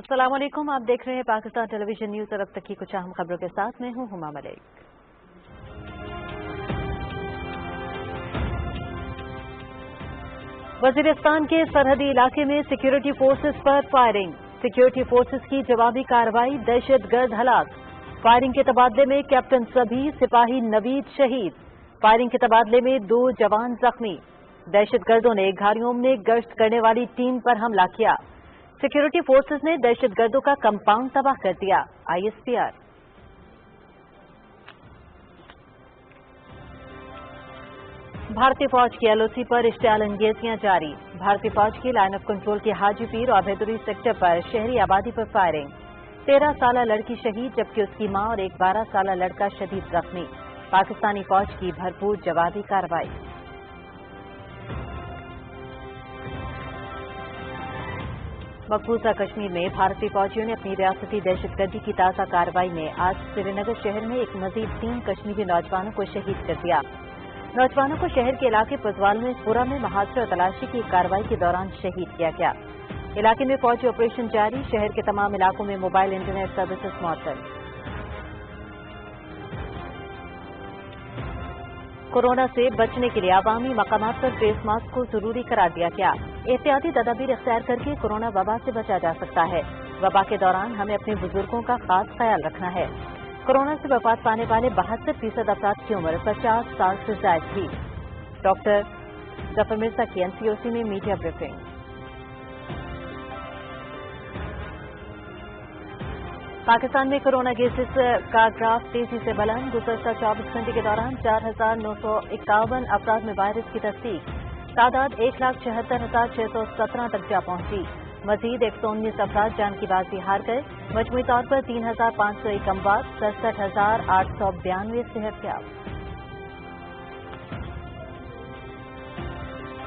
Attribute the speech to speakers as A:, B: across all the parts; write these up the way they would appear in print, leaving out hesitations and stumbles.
A: अस्सलाम वालेकुम, आप देख रहे हैं पाकिस्तान टेलीविजन न्यूज और अब तक की कुछ अहम खबरों के साथ मैं हूं हुमा मलिक। वजीरिस्तान के सरहदी इलाके में सिक्योरिटी फोर्सेस पर फायरिंग, सिक्योरिटी फोर्सेस की जवाबी कार्रवाई, दहशतगर्द हलाक। फायरिंग के तबादले में कैप्टन सभी, सिपाही नवीद शहीद। फायरिंग के तबादले में 2 जवान जख्मी। दहशतगर्दों ने घारियों में गश्त करने वाली टीम पर हमला किया। सिक्योरिटी फोर्सेस ने दहशतगर्दों का कंपाउंड तबाह कर दिया। ISPR। भारतीय फौज की LOC पर इश्तियाल अंगेजियां जारी। भारतीय फौज की लाइन ऑफ कंट्रोल के हाजी पीर और भैदुरी सेक्टर पर शहरी आबादी पर फायरिंग। 13 साला लड़की शहीद जबकि उसकी मां और एक 12 साला लड़का शदीद जख्मी। पाकिस्तानी फौज की भरपूर जवाबी कार्रवाई। मकबूजा कश्मीर में भारतीय फौजियों ने अपनी रियासती दहशतगर्दी की ताज़ा कार्रवाई में आज श्रीनगर शहर में एक मजीद 3 कश्मीरी नौजवानों को शहीद कर दिया। नौजवानों को शहर के इलाके पुरा में मुहासरे और तलाशी की कार्रवाई के दौरान शहीद किया गया। इलाके में फौजी ऑपरेशन जारी, शहर के तमाम इलाकों में मोबाइल इंटरनेट सर्विसेज मौतल। कोरोना से बचने के लिए आवामी मकामात पर फेस मास्क को जरूरी करार दिया गया। एहतियाती तदाबीर इख्तियार करके कोरोना वबा से बचा जा सकता है। वबा के दौरान हमें अपने बुजुर्गों का खास ख्याल रखना है। कोरोना से वफात पाने वाले 72% अफराद की उम्र 50 साल से ज्यादा थी। डॉक्टर जफर मिर्जा की NCOC में मीडिया ब्रीफिंग। पाकिस्तान में कोरोना केसेस का ग्राफ तेजी से बुलंद। गुज़श्ता 24 घंटे के दौरान 4,951 अफराद में वायरस की तस्दीक। तादाद 1,76,617 तक जा पहुंची। मजीद 119 अफराद जान की बाजी हार गए। मजमूई तौर पर 3,501 अमवात, 67,892 सेहतयाब।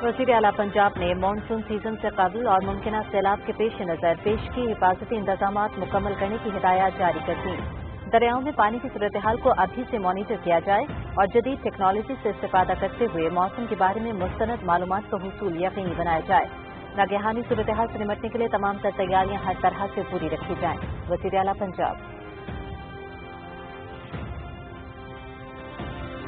A: वज़ीर आला पंजाब ने मानसून सीजन से कबल और मुमकिन सैलाब के पेश नज़र पेश की हिफाजती इंतजामात मुकम्मल करने की हिदायत जारी कर दी। दरियाओं में पानी की सूरत हाल को अभी से मॉनिटर किया जाए और जदीद टेक्नोलॉजी से इस्तेफादा करते हुए मौसम के बारे में मुस्तनद मालूमात का हुसूल यकीनी बनाया जाए। नागहानी सूरत हाल से निपटने के लिए तमाम तर तैयारियां हर तरह से पूरी रखी जाएं। वज़ीर आला पंजाब।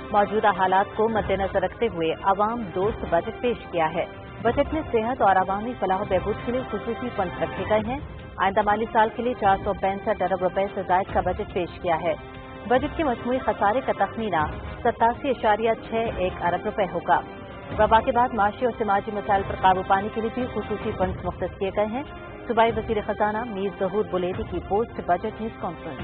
A: मौजूदा हालात को मद्देनजर रखते हुए अवाम दोस्त बजट पेश किया है। बजट में सेहत और अवामी फलाह बहबूद के लिए खुसूसी फंड रखे गए हैं। आइंदा माली साल के लिए 465 अरब रुपए से जायद का बजट पेश किया है। बजट के मजमूई खसारे का तखमीना 87.61 अरब रुपए होगा। वबा के बाद माशी और समाजी मसाइल पर काबू पाने के लिए भी खुसूसी फंड मुख्तस किए गए हैं। सूबाई वज़ीर खजाना मीर ज़हूर बुलेदी की पोस्ट बजट न्यूज कॉन्फ्रेंस।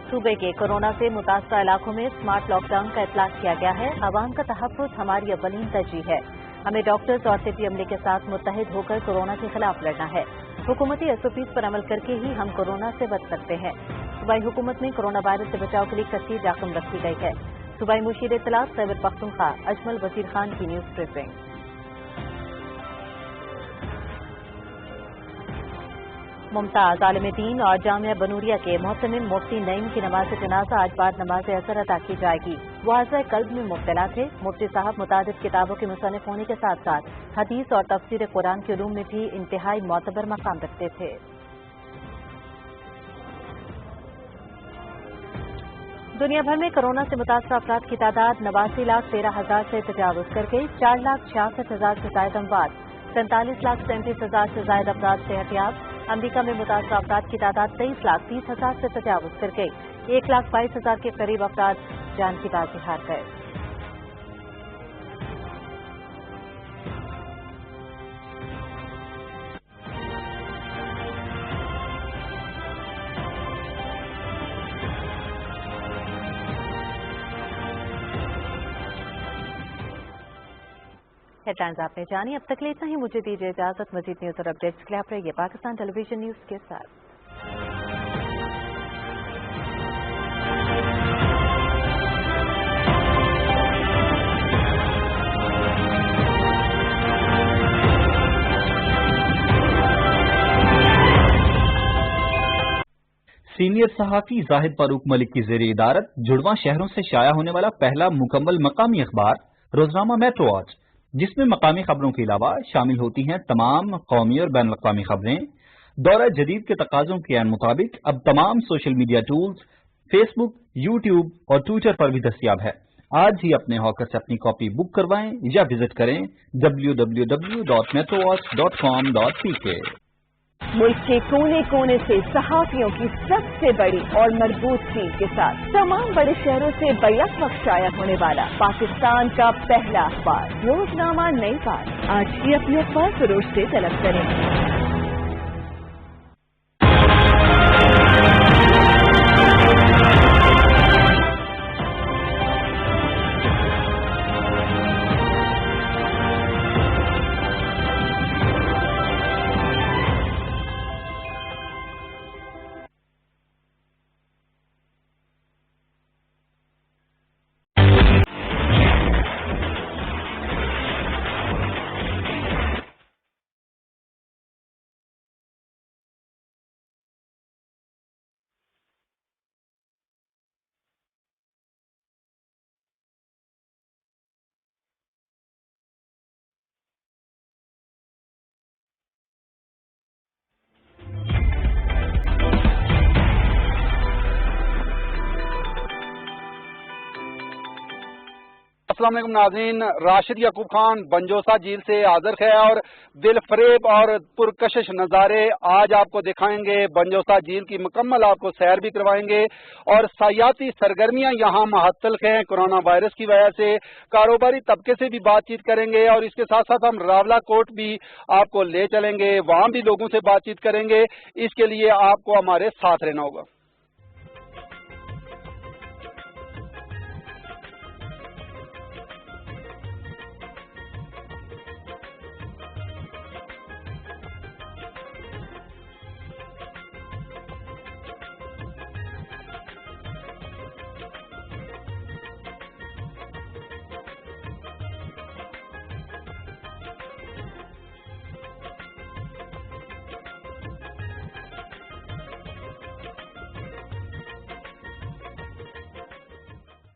A: सूबे के कोरोना से मुतासरा इलाकों में स्मार्ट लॉकडाउन का इतलाक किया गया है। अवाम का तहफ़्फ़ुज़ हमारी अव्वलीन तरजीह है। हमें डॉक्टर्स और तिब्बी अमले के साथ मुत्तहिद होकर कोरोना के खिलाफ लड़ना है। हुकूमती SOPs पर अमल करके ही हम कोरोना से बच सकते हैं। सूबाई हुकूमत में कोरोना वायरस से बचाव के लिए कसीर रकम रखी गई है। सूबाई मुशीर इत्तलात खैबर पख्तूनख्वा अजमल वज़ीर खान की न्यूज ब्रीफिंग। मुमताज आलिम दीन और जामिया बनूरिया के मोहतमिम मुफ्ती नईम की नमाज जनाजा आज बाद नमाज असर अदा की जाएगी। वो आज़ाए कल्ब में मुब्तला थे। मुफ्ती साहब मुतादिद किताबों के मुसन्निफ होने के साथ साथ हदीस और तफसीर कुरान के उलूम में भी इंतहाई मोतबर मकाम रखते थे। दुनिया भर में कोरोना से मुतासरा अफराद की तादाद 89,13,000 से तजावुज़ कर गई। 4,66,000 से ज्यादा अमवात, 47,37,000 से ज्यादा अफराद सेहतयाब। अमरीका में मुतासरा अफराद की तादाद 23,30,000 से तजावुज़ कर गई। 1,22,000 के करीब अफराद जान की बाजी हार गए। हेडलाइंस आपने जानी। अब तक ले इतना ही, मुझे दीजिए इजाजत। मजीद न्यूज और अपडेट्स के लिए आप रहिए पाकिस्तान टेलीविजन न्यूज के साथ।
B: सीनियर सहाफी जाहिद फारूक मलिक की ज़ेर इदारत जुड़वां शहरों से शाया होने वाला पहला मुकम्मल मकामी अखबार रोजनामा मेट्रो आज جس میں مقامی خبروں کے علاوہ شامل ہوتی ہیں تمام قومی اور بین الاقوامی خبریں۔ دورہ جدید کے تقاضوں کے عین مطابق اب تمام سوشل میڈیا ٹولز فیس بک، یوٹیوب اور ٹویٹر پر بھی دستیاب ہے۔ آج ہی اپنے ہاکر سے اپنی کاپی بک کروائیں یا وزٹ کریں www.metrowatch.com.pk۔
C: ملک کے کونے کونے سے صحافیوں کی سب سے بڑی اور مربوط ٹیم کے ساتھ تمام بڑے شہروں سے بیک وقت شائع ہونے والا پاکستان کا پہلا اخبار روزنامہ نئی بات، آج ہی اپنے اخبار فروش سے طلب کریں۔
D: السلام علیکم ناظرین، راشد یعقوب خان بنجوسا جھیل سے حاضر ہے اور دل فریب اور پرکشش نظارے آج آپ کو دکھائیں گے۔ بنجوسا جھیل کی مکمل آپ کو سیر بھی کروائیں گے اور سیاحتی سرگرمیاں یہاں معطل ہیں کورونا وائرس کی وجہ سے۔ کاروباری طبقے سے بھی بات چیت کریں گے اور اس کے ساتھ ساتھ ہم راولا کوٹ بھی آپ کو لے چلیں گے، وہاں بھی لوگوں سے بات چیت کریں گے۔ اس کے لیے آپ کو ہمارے ساتھ رہنا ہوگا۔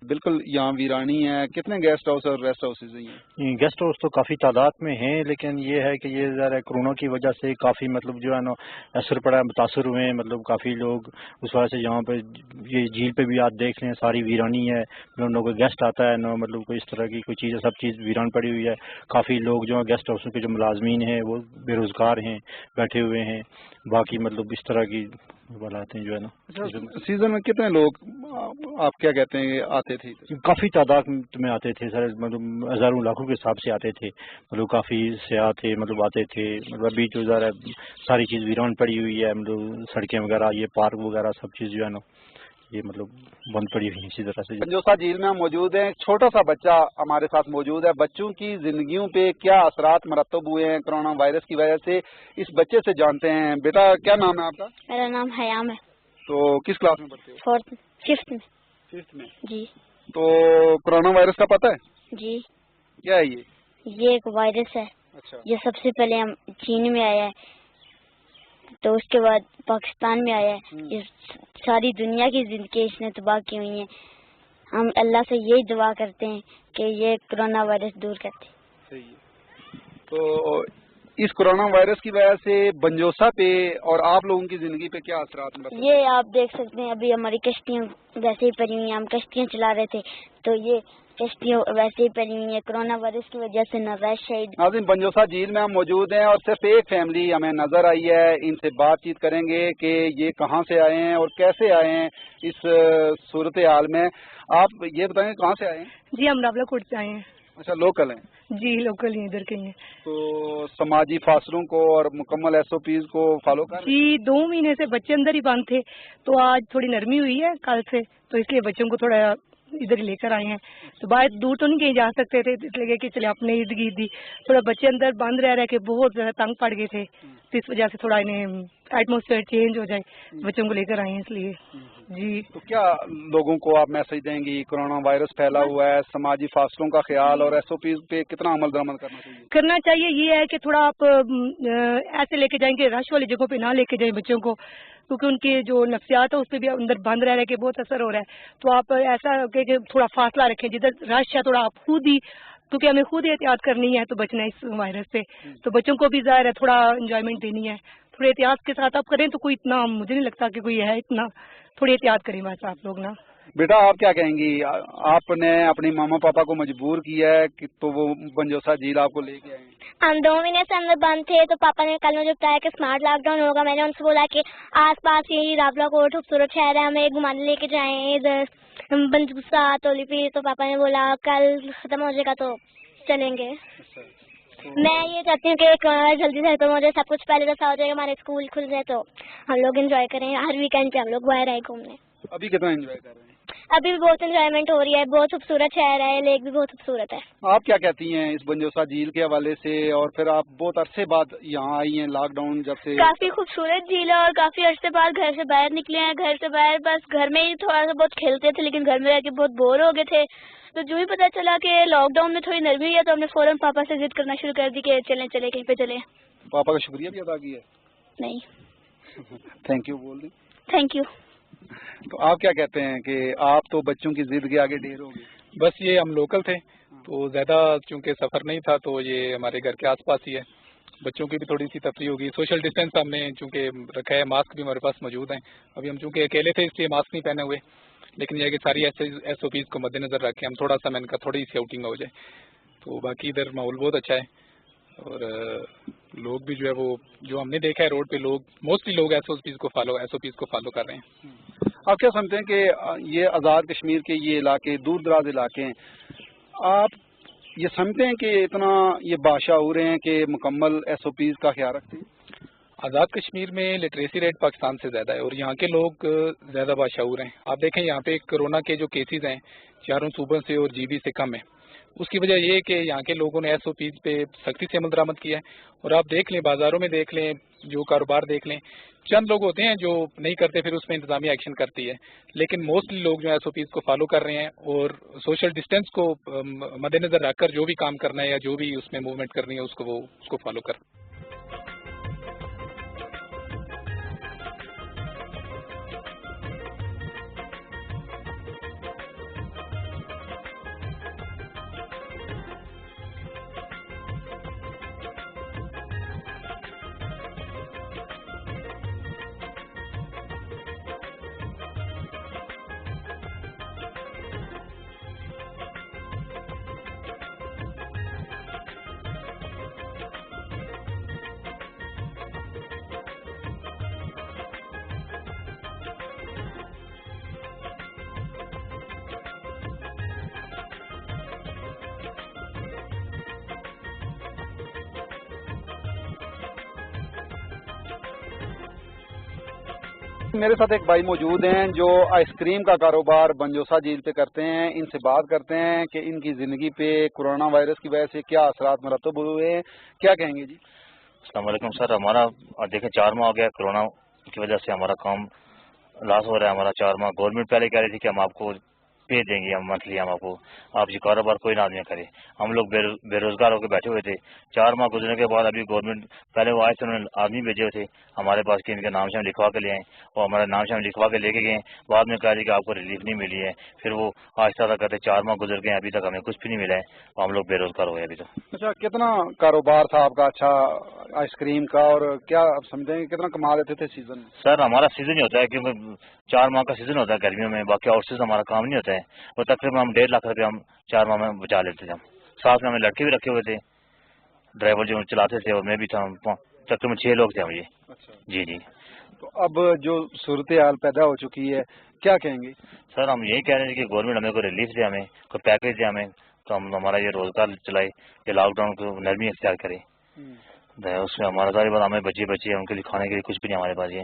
D: بالکل یہاں ویرانی ہے، کتنے گیسٹ ہاؤس اور ریسٹ ہاؤسز ہیں؟
E: گیسٹ ہاؤس تو کافی تعداد میں ہیں، لیکن یہ ہے کہ یہ ذرا کورونا کی وجہ سے کافی مطلب جو ہے نا اثر پڑا ہے، متاثر ہوئے ہیں، مطلب کافی لوگ اس وجہ سے یہاں پہ یہ جھیل پہ بھی آپ دیکھ لیں ساری ویرانی ہے، نہ کوئی گیسٹ آتا ہے نہ مطلب کوئی اس طرح کی کوئی چیز ہے، سب چیز ویران پڑی ہوئی ہے۔ کافی لوگ جو گیسٹ ہاؤسوں کے جو ملازمین ہیں وہ بے روزگار ہیں، بیٹھے ہوئے ہیں، باقی مطلب اس طرح کی حالات ہیں جو ہے نا۔
D: سیزن میں کتنے لوگ آپ کیا کہتے ہیں آتے تھے؟
E: کافی تعداد میں آتے تھے سر، مطلب ہزاروں لاکھوں کے حساب سے آتے تھے، مطلب کافی سیاح تھے، مطلب آتے تھے۔ مطلب ابھی جو ذرا ساری چیز ویران پڑی ہوئی ہے، مطلب سڑکیں وغیرہ، یہ پارک وغیرہ سب چیز جو ہے نا یہ مطلب بند پڑی ہوئی اسی طرح سے۔
D: بنجوسا جھیل میں ہم موجود ہیں، چھوٹا سا بچہ ہمارے ساتھ موجود ہے۔ بچوں کی زندگیوں پہ کیا اثرات مرتب ہوئے ہیں کورونا وائرس کی وجہ سے، اس بچے سے جانتے ہیں۔ بیٹا کیا نام ہے آپ کا؟
F: میرا نام حیام ہے۔
D: تو کس کلاس میں پڑھتے ہو؟
F: ففتھ میں۔
D: ففتھ میں؟
F: جی۔
D: تو کورونا وائرس کا پتہ ہے؟
F: جی۔
D: کیا ہے یہ؟
F: یہ ایک وائرس ہے۔
D: اچھا۔
F: یہ سب سے پہلے ہم چین میں آیا ہے، تو اس کے بعد پاکستان میں آیا ہے۔ یہ ساری دنیا کی زندگی اس نے تباہ کی ہوئی ہیں۔ ہم اللہ سے یہی دعا کرتے ہیں کہ یہ کورونا وائرس دور کرتے۔
D: صحیح ہے۔ تو اس کورونا وائرس کی وجہ سے بنجوسا پہ اور آپ لوگوں کی زندگی پہ کیا اثرات ہیں؟
F: یہ آپ دیکھ سکتے ہیں، ابھی ہماری کشتیاں ویسے ہی پڑی ہوئی ہیں، ہم کشتیاں چلا رہے تھے تو یہ کشتیاں ویسے ہی پڑی ہوئی ہیں، کورونا وائرس کی وجہ سے نہ رش ہے۔
D: ناظرین، بنجوسا جھیل میں ہم موجود ہیں اور صرف ایک فیملی ہمیں نظر آئی ہے، ان سے بات چیت کریں گے کہ یہ کہاں سے آئے ہیں اور کیسے آئے ہیں اس صورتحال میں۔ آپ یہ بتائیں کہاں سے آئے ہیں؟
G: جی ہم راولا کوٹ سے آئے ہیں۔
D: اچھا، لوکل ہیں؟
G: جی لوکل ہی ادھر کے ہی ہیں۔
D: تو سماجی فاصلوں کو اور مکمل SOPs کو فالو کر؟
G: جی 2 مہینے سے بچے اندر ہی بند تھے، تو آج تھوڑی نرمی ہوئی ہے کل سے، تو اس لیے بچوں کو تھوڑا ادھر ہی لے کر آئے ہیں۔ تو باہر دور تو نہیں کہیں جا سکتے تھے، اس لیے کہ چلے اپنے ارد گرد ہی تھوڑا بچے اندر بند رہ کے بہت زیادہ تنگ پڑ گئے تھے، تو اس وجہ سے تھوڑا انہیں ایٹماسفیئر چینج ہو جائے، بچوں کو لے کر آئے ہیں اس لیے۔ جی تو
D: کیا لوگوں کو آپ میسج دیں گی؟ کورونا وائرس پھیلا ہوا ہے، سماجی فاصلوں کا خیال اور SOPs پہ کتنا عمل درآمد کرنا چاہیے؟
G: یہ ہے کہ تھوڑا آپ ایسے لے کے جائیں گے، رش والی جگہوں پہ نہ لے کے جائیں بچوں کو، کیونکہ ان کے جو نفسیات ہے اس پہ بھی اندر بند رہ کے بہت اثر ہو رہا ہے۔ تو آپ ایسا کہ تھوڑا فاصلہ رکھیں، جدھر رش ہے تھوڑا آپ خود ہی क्योंकि हमें खुद एहतियात करनी है तो बचना है इस वायरस से, तो बच्चों को भी ज़ाहिर है थोड़ा इंजॉयमेंट देनी है, थोड़ी एहतियात के साथ आप करें तो कोई इतना मुझे नहीं लगता कि कोई है इतना, थोड़ी एहतियात करें बस आप लोग ना।
D: बेटा आप क्या कहेंगी, आपने अपनी मामा पापा को मजबूर किया है कि तो वो बंजोसा झील आपको लेके आए?
F: हम 2 महीने से अंदर बंद थे, तो पापा ने कल मुझे बताया कि स्मार्ट लॉकडाउन होगा। मैंने उनसे बोला कि आस पास यही रावला कोट खूबसूरत शहर है, हमें घुमाने लेके जाएं इधर बंजोसा तोलीपीर। तो पापा ने बोला कल खत्म हो जाएगा तो चलेंगे। मैं ये चाहती हूँ कि कोरोना जल्दी से खत्म हो जाए, सब कुछ पहले जैसा हो जाएगा, हमारे स्कूल खुल जाए तो हम लोग एंजॉय करें। हर वीकेंड पे हम लोग बाहर आए घूमने।
D: अभी कितना एंजॉय कर रहे हैं?
F: अभी भी बहुत एंजॉयमेंट हो रही है, बहुत खूबसूरत शहर है, लेक भी बहुत खूबसूरत है।
D: आप क्या कहती हैं इस बंजोसा झील के हवाले से, और फिर आप बहुत अरसे बाद यहाँ आई हैं लॉकडाउन जब से?
F: काफी खूबसूरत झील है और काफी अरसे बाद घर से बाहर निकले हैं। घर से बाहर बस घर में ही थोड़ा सा बहुत खेलते थे, लेकिन घर में रह के बहुत बोर हो गए थे। तो जो ही पता चला कि लॉकडाउन में थोड़ी नरमी है तो हमने फौरन पापा से जिद करना शुरू कर दी कि चले चले कहीं पे चले।
D: पापा का शुक्रिया भी अदा किया?
F: नहीं।
D: थैंक यू बोल दी।
F: Thank you.
D: तो आप क्या कहते हैं कि आप तो बच्चों की जिद के आगे ढेर हो गए?
H: बस ये हम लोकल थे तो ज़्यादा चूँकि सफ़र नहीं था, तो ये हमारे घर के आसपास ही है, बच्चों की भी थोड़ी सी तफरीह होगी। सोशल डिस्टेंस हमने चूँकि रखा है, मास्क भी हमारे पास मौजूद हैं। अभी हम चूँकि अकेले थे इसलिए मास्क नहीं पहने हुए, लेकिन यह है कि सारी SOPs को मद्देनजर रखें हम, थोड़ा सा इनका थोड़ी सी आउटिंग हो जाए। तो बाकी इधर माहौल बहुत अच्छा है और लोग भी जो है वो जो हमने देखा है रोड पे लोग मोस्टली लोग SOPs को फॉलो कर रहे हैं।
D: आप क्या समझते हैं कि ये आज़ाद कश्मीर के ये इलाके दूर दराज इलाके हैं, आप ये समझते हैं कि इतना ये बाशऊर हैं कि मुकम्मल SOPs का ख्याल रखते हैं?
H: आज़ाद कश्मीर में लिटरेसी रेट पाकिस्तान से ज़्यादा है और यहाँ के लोग ज़्यादा बाशऊर हैं। आप देखें यहाँ पे कोरोना के जो केसेस हैं चारों सूबों से और GB से कम है। उसकी वजह ये है कि यहाँ के लोगों ने SOPs पे सख्ती से अमल दरामद किया है। और आप देख लें, बाज़ारों में देख लें, जो कारोबार देख लें, चंद लोग होते हैं जो नहीं करते, फिर उसमें इंतजामिया एक्शन करती है, लेकिन मोस्टली लोग जो SOPs को फॉलो कर रहे हैं और सोशल डिस्टेंस को मद्देनजर रखकर जो भी काम करना है या जो भी उसमें मूवमेंट करनी है उसको फॉलो कर।
D: मेरे साथ एक भाई मौजूद हैं जो आइसक्रीम का कारोबार बंजोसा झील पे करते हैं। इनसे बात करते हैं कि इनकी जिंदगी पे कोरोना वायरस की वजह से क्या असरात मरतब हुए हैं। क्या कहेंगे जी?
I: अस्सलाम वालेकुम सर, हमारा देखें 4 माह हो गया कोरोना की वजह से हमारा काम लॉस हो रहा है। हमारा 4 माह गवर्नमेंट पहले कह रही थी कि हम आपको पे देंगे, हम मंथली हम आपको, आप ये कारोबार कोई ना आदमी करे। हम लोग बेरोजगार होकर बैठे हुए थे। 4 माह गुजरने के बाद अभी गवर्नमेंट पहले वो आए थे, उन्होंने आदमी भेजे हुए थे हमारे पास कि इनके नाम से हम लिखवा के ले आए, वो हमारा नाम से हम लिखवा के लेके गए। बाद में कहा कि आपको रिलीफ नहीं मिली है, फिर वो आहिस्ता आहिस्ता करते 4 माह गुजर गए, अभी तक हमें कुछ भी नहीं मिला है, हम लोग बेरोजगार हो गए अभी तो।
D: अच्छा, कितना कारोबार था आपका अच्छा आइसक्रीम का, और क्या आप समझते हैं कितना कमा लेते थे सीजन में?
I: सर हमारा सीजन ही होता है क्योंकि 4 माह का सीजन होता है गर्मियों में, बाकी आउट सीजन हमारा काम नहीं होता है। और तकरीबन हम 1.5 लाख रुपये हम 4 माह में बचा लेते थे। हम साथ में हमें लड़के भी रखे हुए थे, ड्राइवर जो चलाते थे और मैं भी था, तकरीबन 6 लोग थे हम ये।
D: अच्छा
I: जी जी।
D: तो अब जो सूरत हाल पैदा हो चुकी है, क्या कहेंगे?
I: सर हम यही कह रहे हैं कि गवर्नमेंट हमें कोई रिलीफ दे, हमें कोई पैकेज दे हमें, तो हम हमारा ये रोजगार चलाए, ये लॉकडाउन को नरमी इख्तियार करे। उसमें हमारा सारी बात, हमें बच्चे उनके लिए खाने के लिए कुछ भी नहीं हमारे पास ये।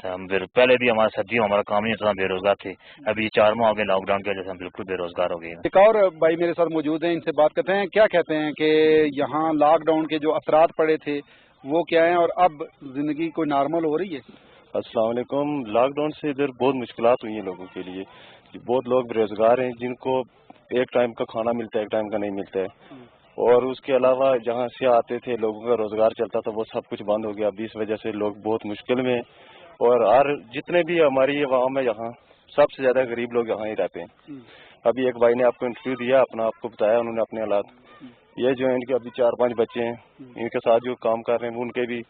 I: तो हम पहले भी हमारा सर्दियों हमारा काम नहीं होता, हम बेरोजगार थे। अभी 4 माह हो गए लॉकडाउन की वजह से हम बिल्कुल बेरोजगार हो गए।
D: एक और भाई मेरे साथ मौजूद हैं, इनसे बात करते हैं। क्या कहते हैं कि यहाँ लॉकडाउन के जो असरात पड़े थे वो क्या हैं, और अब जिंदगी कोई नॉर्मल हो रही है?
J: अस्सलाम वालेकुम। लॉकडाउन से इधर बहुत मुश्किलात हुई हैं लोगों के लिए। बहुत लोग बेरोजगार हैं, जिनको एक टाइम का खाना मिलता है, एक टाइम का नहीं मिलता है। और उसके अलावा जहाँ से आते थे लोगों का रोजगार चलता था, वो सब कुछ बंद हो गया। अभी इस वजह से लोग बहुत मुश्किल में, और जितने भी हमारी आवाम है यहाँ, सबसे ज्यादा गरीब लोग यहाँ ही रहते हैं। अभी एक भाई ने आपको इंटरव्यू दिया, अपना आपको बताया उन्होंने अपने हालात। یہ جو ہے ان کے ابھی 4-5 بچے ہیں, ان کے ساتھ جو کام کر رہے ہیں ان کے بھی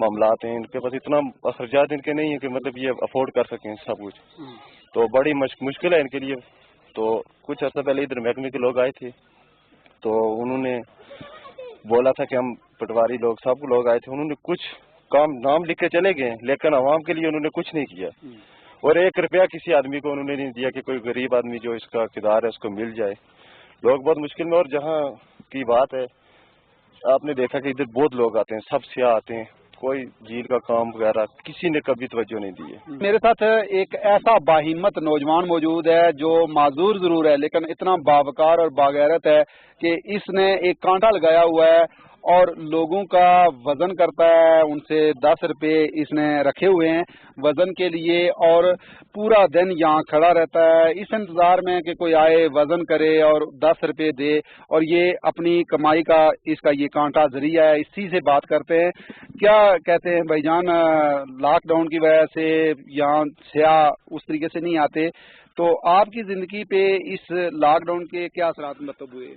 J: معاملات ہیں, ان کے پاس اتنا اخراجات ان کے نہیں ہیں کہ مطلب یہ افورڈ کر سکیں سب کچھ, تو بڑی مشکل ہے ان کے لیے. تو کچھ عرصہ پہلے ادھر محکمے کے لوگ آئے تھے, تو انہوں نے بولا تھا کہ ہم پٹواری لوگ سب لوگ آئے تھے, انہوں نے کچھ کام نام لکھ کے چلے گئے, لیکن عوام کے لیے انہوں نے کچھ نہیں کیا, اور 1 روپیہ کسی آدمی کو انہوں نے نہیں دیا کہ کوئی غریب آدمی جو اس کا اقتدار ہے اس کو مل جائے. لوگ بہت مشکل میں, اور جہاں کی بات ہے آپ نے دیکھا کہ ادھر بہت لوگ آتے ہیں, سب سیاح آتے ہیں, کوئی جھیل کا کام وغیرہ کسی نے کبھی توجہ نہیں دی ہے.
D: میرے ساتھ ایک ایسا باہمت نوجوان موجود ہے جو معذور ضرور ہے لیکن اتنا باوقار اور باغیرت ہے کہ اس نے ایک کانٹا لگایا ہوا ہے اور لوگوں کا وزن کرتا ہے. ان سے 10 روپے اس نے رکھے ہوئے ہیں وزن کے لیے, اور پورا دن یہاں کھڑا رہتا ہے اس انتظار میں کہ کوئی آئے وزن کرے اور 10 روپے دے, اور یہ اپنی کمائی کا اس کا یہ کانٹا ذریعہ ہے. اسی سے بات کرتے ہیں. کیا کہتے ہیں بھائی جان, لاک ڈاؤن کی وجہ سے یہاں سیاح اس طریقے سے نہیں آتے, تو آپ کی زندگی پہ اس لاک ڈاؤن کے کیا اثرات مرتب ہوئے؟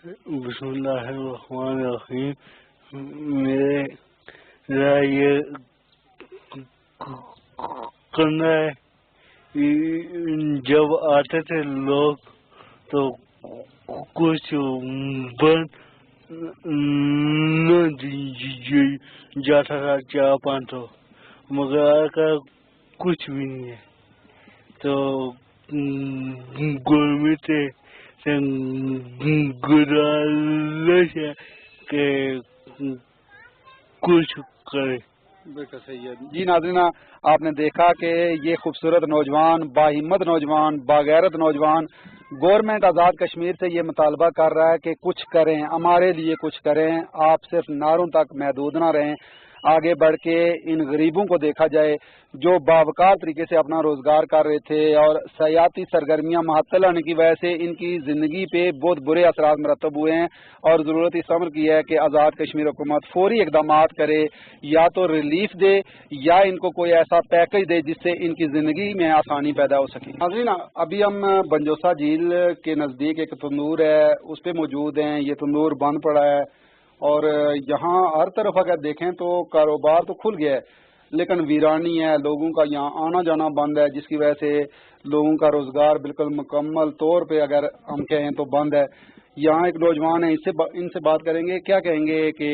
K: بسم اللہ الرحمن الرحیم. میرا یہ کرنا ہے, جب آتے تھے لوگ تو کچھ بند نہ جاتا تھا 4-5 مگر آج کل کچھ بھی نہیں ہے. تو گورنمنٹ سے گزارش ہے کہ کچھ کرے.
D: بالکل صحیح ہے. جی ناظرین, آپ نے دیکھا کہ یہ خوبصورت نوجوان, باہمت نوجوان, باغیرت نوجوان گورنمنٹ آزاد کشمیر سے یہ مطالبہ کر رہا ہے کہ کچھ کریں, ہمارے لیے کچھ کریں. آپ صرف نعروں تک محدود نہ رہیں, آگے بڑھ کے ان غریبوں کو دیکھا جائے جو باوقار طریقے سے اپنا روزگار کر رہے تھے, اور سیاحتی سرگرمیاں معطل ہونے کی وجہ سے ان کی زندگی پہ بہت برے اثرات مرتب ہوئے ہیں. اور ضرورت اس امر کی ہے کہ آزاد کشمیر حکومت فوری اقدامات کرے, یا تو ریلیف دے یا ان کو کوئی ایسا پیکج دے جس سے ان کی زندگی میں آسانی پیدا ہو سکے. ناظرین, ابھی ہم بنجوسا جھیل کے نزدیک ایک تندور ہے اس پہ موجود ہیں. یہ تندور بند پڑا ہے اور یہاں ہر طرف اگر دیکھیں تو کاروبار تو کھل گیا ہے لیکن ویرانی ہے, لوگوں کا یہاں آنا جانا بند ہے, جس کی وجہ سے لوگوں کا روزگار بالکل مکمل طور پہ اگر ہم کہیں تو بند ہے. یہاں ایک نوجوان ہے, ان سے بات کریں گے. کیا کہیں گے کہ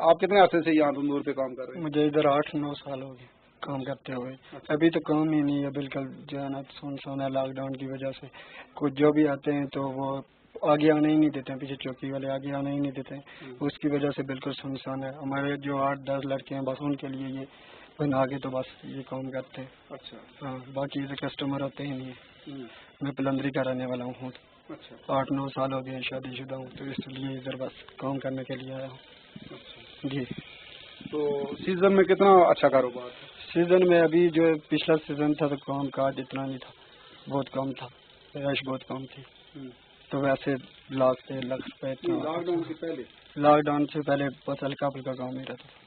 D: آپ کتنے عرصے سے یہاں تندور پہ کام کر رہے ہیں؟
L: مجھے ادھر 8-9 سال ہو گئے کام کرتے ہوئے. ابھی تو کام ہی نہیں ہے, بالکل جو ہے نا سنسان ہے لاک ڈاؤن کی وجہ سے. کچھ جو بھی آتے ہیں تو وہ آگے آنے ہی نہیں دیتے ہیں, پیچھے چوکی والے آگے آنے ہی نہیں دیتے ہیں, اس کی وجہ سے بالکل سنسان ہے. ہمارے جو 8-10 لڑکے ہیں بس ان کے لیے یہ بنا کے تو بس یہ کام کرتے ہیں.
D: اچھا.
L: ہاں, باقی کسٹمر آتے ہی نہیں ہیں. میں پلندری کا رہنے والا ہوں. 8-9 سال ہو گئے شادی شدہ ہوں, تو اس لیے ادھر بس کام کرنے کے لیے آیا ہوں. جی.
D: تو سیزن میں کتنا اچھا کاروبار تھا؟
L: سیزن میں ابھی جو پچھلا سیزن تھا تو کام کاج اتنا نہیں تھا, بہت کم تھا, رش بہت کم تھی. تو ویسے لاکھ سے
D: لاک ڈاؤن سے پہلے
L: لاک ڈاؤن سے پہلے بس ہلکا پھلکا کام ہی رہتا تھا.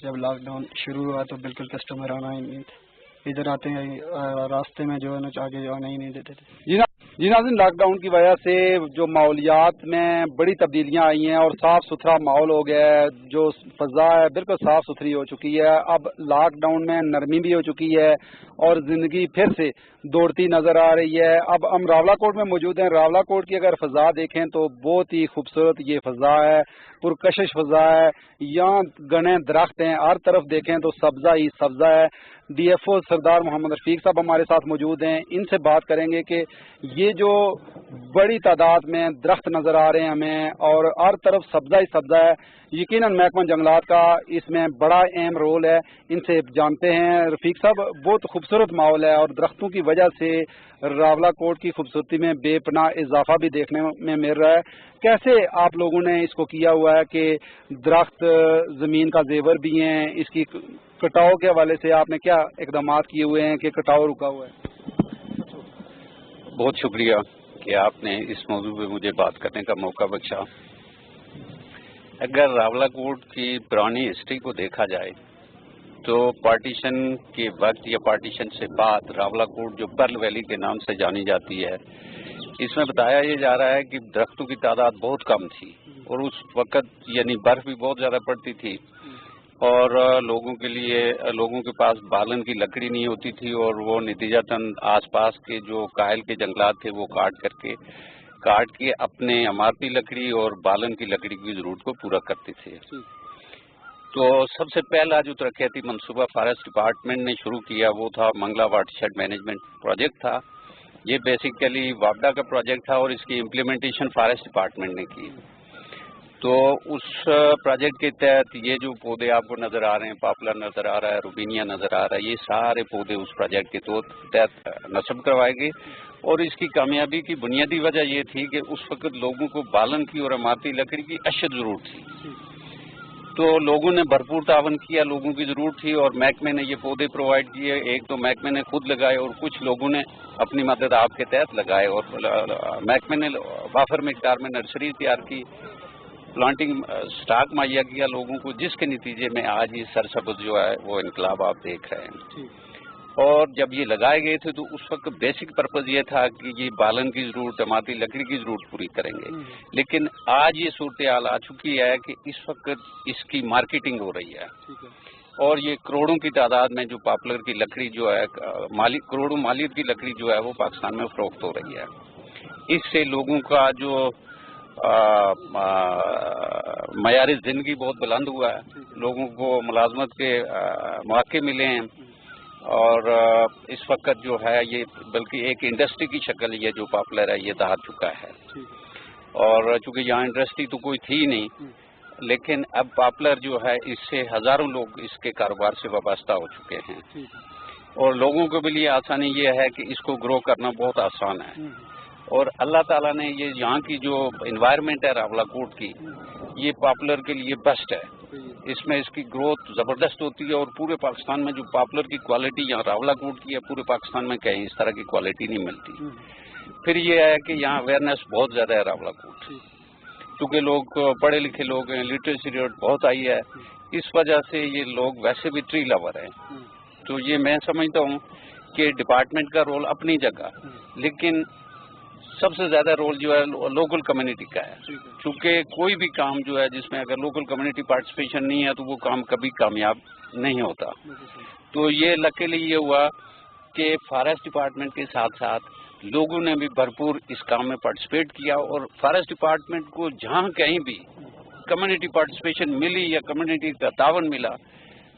L: جب لاک ڈاؤن شروع ہوا تو بالکل کسٹمر آنا ہی نہیں تھا. ادھر آتے ہیں راستے میں جو ہے نا آگے آنا ہی نہیں دیتے تھے.
D: جی ناظرین, لاک ڈاؤن کی وجہ سے جو ماحولیات میں بڑی تبدیلیاں آئی ہیں اور صاف ستھرا ماحول ہو گیا ہے, جو فضا ہے بالکل صاف ستھری ہو چکی ہے. اب لاک ڈاؤن میں نرمی بھی ہو چکی ہے اور زندگی پھر سے دوڑتی نظر آ رہی ہے. اب ہم راولا کوٹ میں موجود ہیں. راولا کوٹ کی اگر فضا دیکھیں تو بہت ہی خوبصورت یہ فضا ہے, پرکشش فضا ہے. یہاں گھنے درخت ہیں, ہر طرف دیکھیں تو سبزہ ہی سبزہ ہے. ڈی ایف او سردار محمد رفیق صاحب ہمارے ساتھ موجود ہیں. ان سے بات کریں گے کہ یہ جو بڑی تعداد میں درخت نظر آ رہے ہیں ہمیں اور ہر طرف سبزہ ہی سبزہ ہے, یقیناً محکمہ جنگلات کا اس میں بڑا اہم رول ہے. ان سے جانتے ہیں. رفیق صاحب, بہت خوبصورت ماحول ہے اور درختوں کی وجہ سے راولا کوٹ کی خوبصورتی میں بے پناہ اضافہ بھی دیکھنے میں مل رہا ہے. کیسے آپ لوگوں نے اس کو کیا ہوا ہے کہ درخت زمین کا زیور بھی ہیں, اس کی کٹاؤ کے حوالے سے آپ نے کیا اقدامات کیے ہوئے ہیں کہ کٹاؤ رکا ہوا ہے؟
M: بہت شکریہ کہ آپ نے اس موضوع پہ مجھے بات کرنے کا موقع بخشا. اگر راولا کوٹ کی پرانی ہسٹری کو دیکھا جائے تو پارٹیشن کے وقت یا پارٹیشن سے بعد راولا کوٹ جو پرل ویلی کے نام سے جانی جاتی ہے, اس میں بتایا یہ جا رہا ہے کہ درختوں کی تعداد بہت کم تھی और उस वक्त यानी बर्फ भी बहुत ज्यादा पड़ती थी और लोगों के पास बालन की लकड़ी नहीं होती थी और वो नतीजतन आसपास के जो कायल के जंगलात थे वो काट के अपने इमारती लकड़ी और बालन की लकड़ी की जरूरत को पूरा करते थे। तो सबसे पहला जो तरक्याती मंसूबा फॉरेस्ट डिपार्टमेंट ने शुरू किया वो था मंगला वाटरशेड मैनेजमेंट प्रोजेक्ट था। ये बेसिकली वापडा का प्रोजेक्ट था और इसकी इम्प्लीमेंटेशन फॉरेस्ट डिपार्टमेंट ने की। तो उस प्रोजेक्ट के तहत ये जो पौधे आपको नजर आ रहे हैं, पॉपुलर नजर आ रहा है, रूबीनिया नजर आ रहा है, ये सारे पौधे उस प्रोजेक्ट के तहत नस्ब करवाए गए। और इसकी कामयाबी की बुनियादी वजह ये थी कि उस वक्त लोगों को बालन की और इमारती लकड़ी की अशद जरूरत थी। तो लोगों ने भरपूर तावन किया, लोगों की जरूरत थी और महकमे ने ये पौधे प्रोवाइड किए। एक तो महकमे ने खुद लगाए और कुछ लोगों ने अपनी मदद आपके तहत लगाए और महकमे ने वाफर मिकदार में नर्सरी तैयार की, प्लांटिंग स्टॉक मुहैया किया लोगों को, जिसके नतीजे में आज ये सरसब्ज जो है वो इनकलाब आप देख रहे हैं। और जब ये लगाए गए थे तो उस वक्त बेसिक पर्पज ये था कि ये बालन की जरूरत, इमारती लकड़ी की जरूरत पूरी करेंगे। लेकिन आज ये सूरत हाल आ चुकी है कि इस वक्त इसकी मार्केटिंग हो रही है और ये करोड़ों की तादाद में जो पॉपुलर की लकड़ी जो है, करोड़ों मालियत की लकड़ी जो है वो पाकिस्तान में फरोख्त हो रही है। इससे लोगों का जो मयार जिंदगी बहुत बुलंद हुआ है, लोगों को मुलाजमत के मौके मिले हैं और इस वक्त जो है ये बल्कि एक इंडस्ट्री की शक्ल ये जो पॉपुलर है ये धार चुका है। और चूंकि यहाँ इंडस्ट्री तो कोई थी नहीं, लेकिन अब पॉपुलर जो है इससे हजारों लोग इसके कारोबार से वाबस्ता हो चुके हैं और लोगों के लिए आसानी ये है कि इसको ग्रो करना बहुत आसान है। और अल्लाह ताला ने ये यहाँ की जो इन्वायरमेंट है रावलाकोट की, ये पॉपुलर के लिए बेस्ट है। इसमें इसकी ग्रोथ जबरदस्त होती है और पूरे पाकिस्तान में जो पॉपुलर की क्वालिटी यहाँ रावलाकोट की है, पूरे पाकिस्तान में कहीं इस तरह की क्वालिटी नहीं मिलती। फिर ये है कि यहाँ अवेयरनेस बहुत ज्यादा है रावलाकोट, क्योंकि लोग पढ़े लिखे लोग हैं, लिटरेसी रेट बहुत हाई है, इस वजह से ये लोग वैसे भी ट्री लवर हैं। तो ये मैं समझता हूँ कि डिपार्टमेंट का रोल अपनी जगह, लेकिन सबसे ज्यादा रोल जो है लोकल कम्युनिटी का है, क्योंकि कोई भी काम जो है जिसमें अगर लोकल कम्युनिटी पार्टिसिपेशन नहीं है तो वो काम कभी कामयाब नहीं होता। तो ये लकीली ये हुआ कि फॉरेस्ट डिपार्टमेंट के साथ साथ लोगों ने भी भरपूर इस काम में पार्टिसिपेट किया और फॉरेस्ट डिपार्टमेंट को जहाँ कहीं भी कम्युनिटी पार्टिसिपेशन मिली या कम्युनिटी का तावन मिला,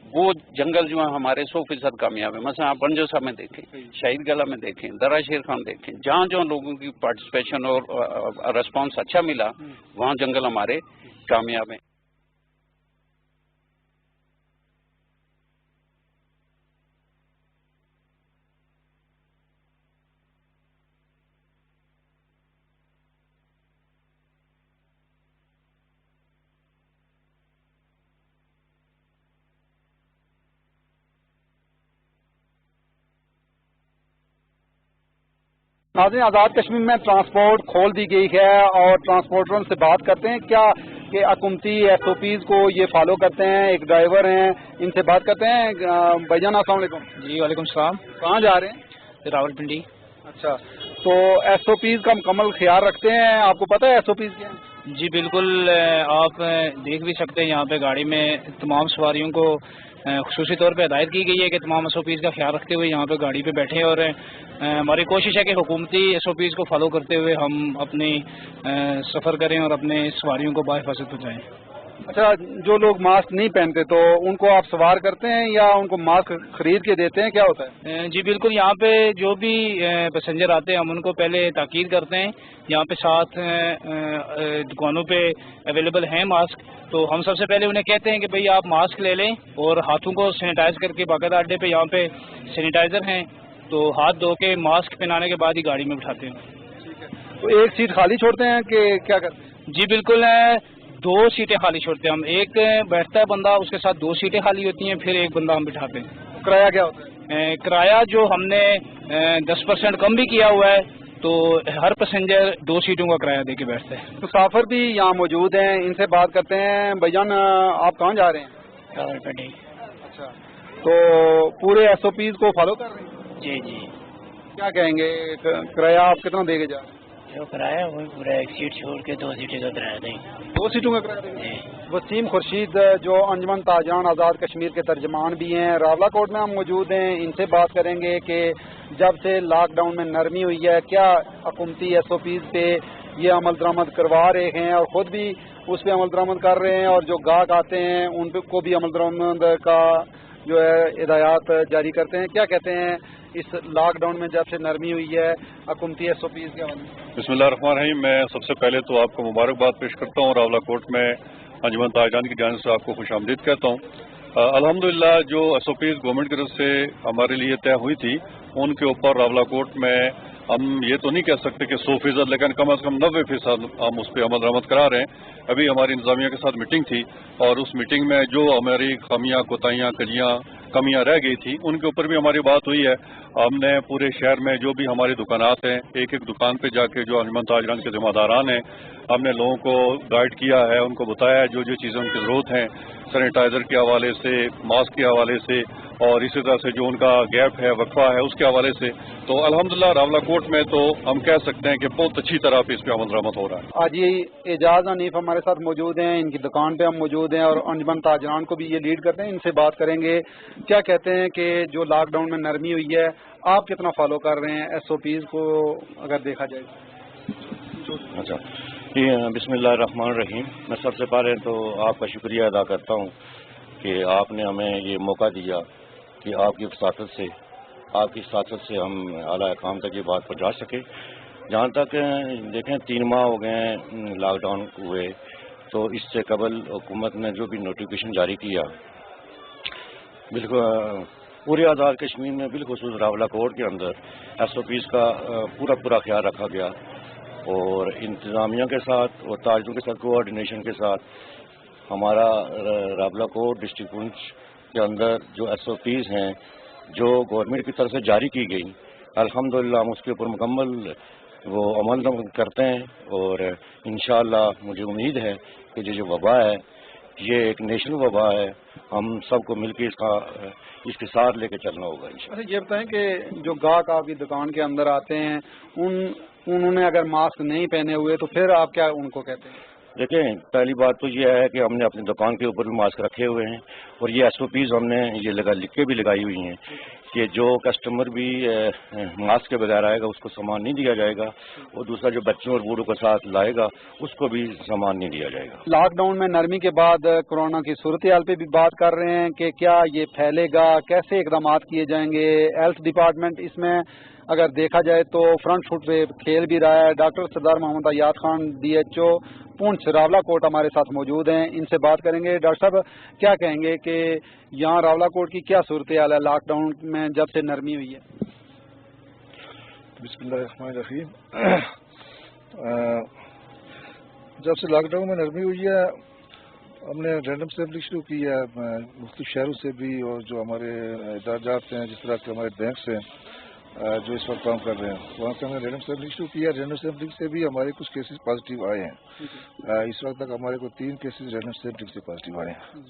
M: वो जंगल जो है हमारे 100% कामयाब है। मतलब आप बंजोसा में देखें, शहीद गला में देखें, दरा शेर खान देखें, जहाँ जहाँ लोगों की पार्टिसिपेशन और रिस्पांस अच्छा मिला वहाँ जंगल हमारे कामयाब हैं।
D: नाज़रीन, आज़ाद कश्मीर में ट्रांसपोर्ट खोल दी गई है और ट्रांसपोर्टरों से बात करते हैं क्या कि हुकूमती SOPs को ये फॉलो करते हैं। एक ड्राइवर हैं, इनसे बात करते हैं। भाईजान अस्सलाम वालेकुम।
N: जी वालेकुम सलाम।
D: कहाँ जा रहे हैं?
N: रावलपिंडी।
D: अच्छा, तो SOPs का मुकम्मल ख्याल रखते हैं? आपको पता है SOPs क्या है?
N: जी बिल्कुल, आप देख भी सकते हैं यहाँ पे गाड़ी में तमाम सवारियों को खुसूसी तौर पे हिदायत की गई है कि तमाम SOPs का ख्याल रखते हुए यहाँ पे गाड़ी पे बैठे और हमारी कोशिश है कि हुकूमती SOPs को फॉलो करते हुए हम अपनी सफ़र करें और अपने सवारियों को बाहिफाजत पहुँचाएं।
D: अच्छा, जो लोग मास्क नहीं पहनते तो उनको आप सवार करते हैं या उनको मास्क खरीद के देते हैं, क्या होता है?
N: जी बिल्कुल, यहाँ पे जो भी पैसेंजर आते हैं हम उनको पहले ताकीद करते हैं। यहाँ पे 7 दुकानों पे अवेलेबल हैं मास्क, तो हम सबसे पहले उन्हें कहते हैं कि भाई आप मास्क ले लें और हाथों को सैनिटाइज करके, बाकायदा अड्डे पे यहाँ पे सैनिटाइजर हैं, तो हाथ धो के मास्क पहनाने के बाद ही गाड़ी में बिठाते हैं।
D: ठीक है, तो एक सीट खाली छोड़ते हैं कि क्या करते हैं?
N: जी बिल्कुल, 2 सीटें खाली छोड़ते हैं हम। एक बैठता है बंदा, उसके साथ 2 सीटें खाली होती हैं, फिर एक बंदा हम बिठाते हैं।
D: किराया क्या होता है?
N: किराया जो हमने 10% कम भी किया हुआ है, तो हर पैसेंजर 2 सीटों का किराया दे के बैठता है।
D: मुसाफिर भी यहाँ मौजूद हैं, इनसे बात करते हैं। भाईजान, आप कहाँ जा रहे हैं?
N: रावलपिंडी।
D: अच्छा, तो पूरे SOPs को फॉलो कर रहे हैं?
N: जी जी।
D: क्या कहेंगे, किराया आप कितना देके जा रहे हैं?
O: جو کرایہ وہ پورا ایک سیٹ چھوڑ کے 2 سیٹیں کا کرایہ دیں.
D: 2 سیٹوں کا کرایہ. وسیم خورشید جو انجمن تاجران آزاد کشمیر کے ترجمان بھی ہیں, راولہ کوٹ میں ہم موجود ہیں. ان سے بات کریں گے کہ جب سے لاک ڈاؤن میں نرمی ہوئی ہے کیا حکومتی SOPs پہ یہ عمل درآمد کروا رہے ہیں اور خود بھی اس پہ عمل درآمد کر رہے ہیں, اور جو گاہک آتے ہیں ان کو بھی عمل درآمد کا جو ہے ہدایات جاری کرتے ہیں. کیا کہتے ہیں اس لاک ڈاؤن میں جب سے نرمی ہوئی ہے حکومتی SOPs کے حوالے سے؟
P: بسم اللہ الرحمن الرحیم. میں سب سے پہلے تو آپ کو مبارکباد پیش کرتا ہوں. راولہ کوٹ میں انجمن تاجران کی جانب سے آپ کو خوش آمدید کہتا ہوں. الحمدللہ جو SOPs گورنمنٹ کی طرف سے ہمارے لیے طے ہوئی تھی ان کے اوپر راولہ کوٹ میں ہم یہ تو نہیں کہہ سکتے کہ 100%, لیکن کم از کم 90% ہم اس پہ عمل درآمد کرا رہے ہیں. ابھی ہماری انتظامیہ کے ساتھ میٹنگ تھی اور اس میٹنگ میں جو ہماری خامیاں, کوتاہیاں, کمیاں رہ گئی تھی ان کے اوپر بھی ہماری بات ہوئی ہے. ہم نے پورے شہر میں جو بھی ہماری دکانات ہیں ایک ایک دکان پہ جا کے جو انجمن تاجران کے ذمہ داران ہیں ہم نے لوگوں کو گائیڈ کیا ہے, ان کو بتایا ہے جو جو چیزیں ان کی ضرورت ہیں سینیٹائزر کے حوالے سے, ماسک کے حوالے سے, اور اسی طرح سے جو ان کا گیپ ہے, وقفہ ہے, اس کے حوالے سے. تو الحمدللہ راولہ کوٹ میں تو ہم کہہ سکتے ہیں کہ بہت اچھی طرح پہ اس پہ عمل درآمد ہو رہا ہے.
D: آج یہ اعجاز حنیف ہمارے ساتھ موجود ہیں, ان کی دکان پہ ہم موجود ہیں اور انجمن تاجران کو بھی یہ لیڈ کرتے ہیں. ان سے بات کریں گے کیا کہتے ہیں کہ جو لاک ڈاؤن میں نرمی ہوئی ہے آپ کتنا فالو کر رہے ہیں SOPs کو اگر دیکھا جائے.
Q: اچھا بسم اللہ الرحمن الرحیم. میں سب سے پہلے تو آپ کا شکریہ ادا کرتا ہوں کہ آپ نے ہمیں یہ موقع دیا کہ آپ کی سیاست سے ہم اعلیٰ حکام تک یہ بات پہنچا سکے. جہاں تک دیکھیں 3 ماہ ہو گئے ہیں لاک ڈاؤن ہوئے, تو اس سے قبل حکومت نے جو بھی نوٹیفیکیشن جاری کیا بالکل پورے آزاد کشمیر میں بالخصوص راولہ کوٹ کے اندر SOPs کا پورا خیال رکھا گیا, اور انتظامیہ کے ساتھ اور تاجروں کے ساتھ کوآرڈینیشن کے ساتھ ہمارا راولہ کوٹ ڈسٹرکٹ پونچھ کے اندر جو SOPs ہیں جو گورنمنٹ کی طرف سے جاری کی گئی الحمدللہ ہم اس کے اوپر مکمل وہ عمل کرتے ہیں. اور انشاءاللہ مجھے امید ہے کہ جو وبا ہے یہ ایک نیشنل وبا ہے, ہم سب کو مل کے اس کے ساتھ لے کے چلنا ہوگا انشاءاللہ.
D: یہ بتائیں کہ جو گاہک آپ کی دکان کے اندر آتے ہیں انہوں نے اگر ماسک نہیں پہنے ہوئے تو پھر آپ کیا ان کو کہتے ہیں؟
Q: دیکھیں پہلی بات تو یہ ہے کہ ہم نے اپنی دکان کے اوپر بھی ماسک رکھے ہوئے ہیں, اور یہ SOPs ہم نے یہ لکھ کے بھی لگائی ہوئی ہیں کہ جو کسٹمر بھی ماسک کے بغیر آئے گا اس کو سامان نہیں دیا جائے گا, اور دوسرا جو بچوں اور بوڑھوں کے ساتھ لائے گا اس کو بھی سامان نہیں دیا جائے گا.
D: لاک ڈاؤن میں نرمی کے بعد کورونا کی صورتحال پہ بھی بات کر رہے ہیں کہ کیا یہ پھیلے گا, کیسے اقدامات کیے جائیں گے. ہیلتھ ڈپارٹمنٹ اس میں اگر دیکھا جائے تو فرنٹ فٹ پہ کھیل بھی رہا ہے. ڈاکٹر سردار محمد عیاد خان DHO پونچھ راولہ کوٹ ہمارے ساتھ موجود ہیں, ان سے بات کریں گے. ڈاکٹر صاحب کیا کہیں گے کہ یہاں راولہ کوٹ کی کیا صورتحال ہے لاک ڈاؤن میں جب سے نرمی ہوئی ہے؟
R: بسم اللہ الرحمن الرحیم. جب سے لاک ڈاؤن میں نرمی ہوئی ہے ہم نے رینڈم سیمپلنگ شروع کی ہے مختلف شہروں سے بھی, اور جو ہمارے ادارات ہیں جس طرح کے ہمارے بینکس ہیں جو اس وقت کام کر رہے ہیں وہاں سے ہم نے رینڈم سیمپلنگ شروع کیا. رینڈم سیمپلنگ سے بھی ہمارے کچھ کیسز پازیٹیو آئے ہیں. اس وقت تک ہمارے کو 3 کیسز رینڈم سیمپلنگ سے پازیٹیو آئے ہیں.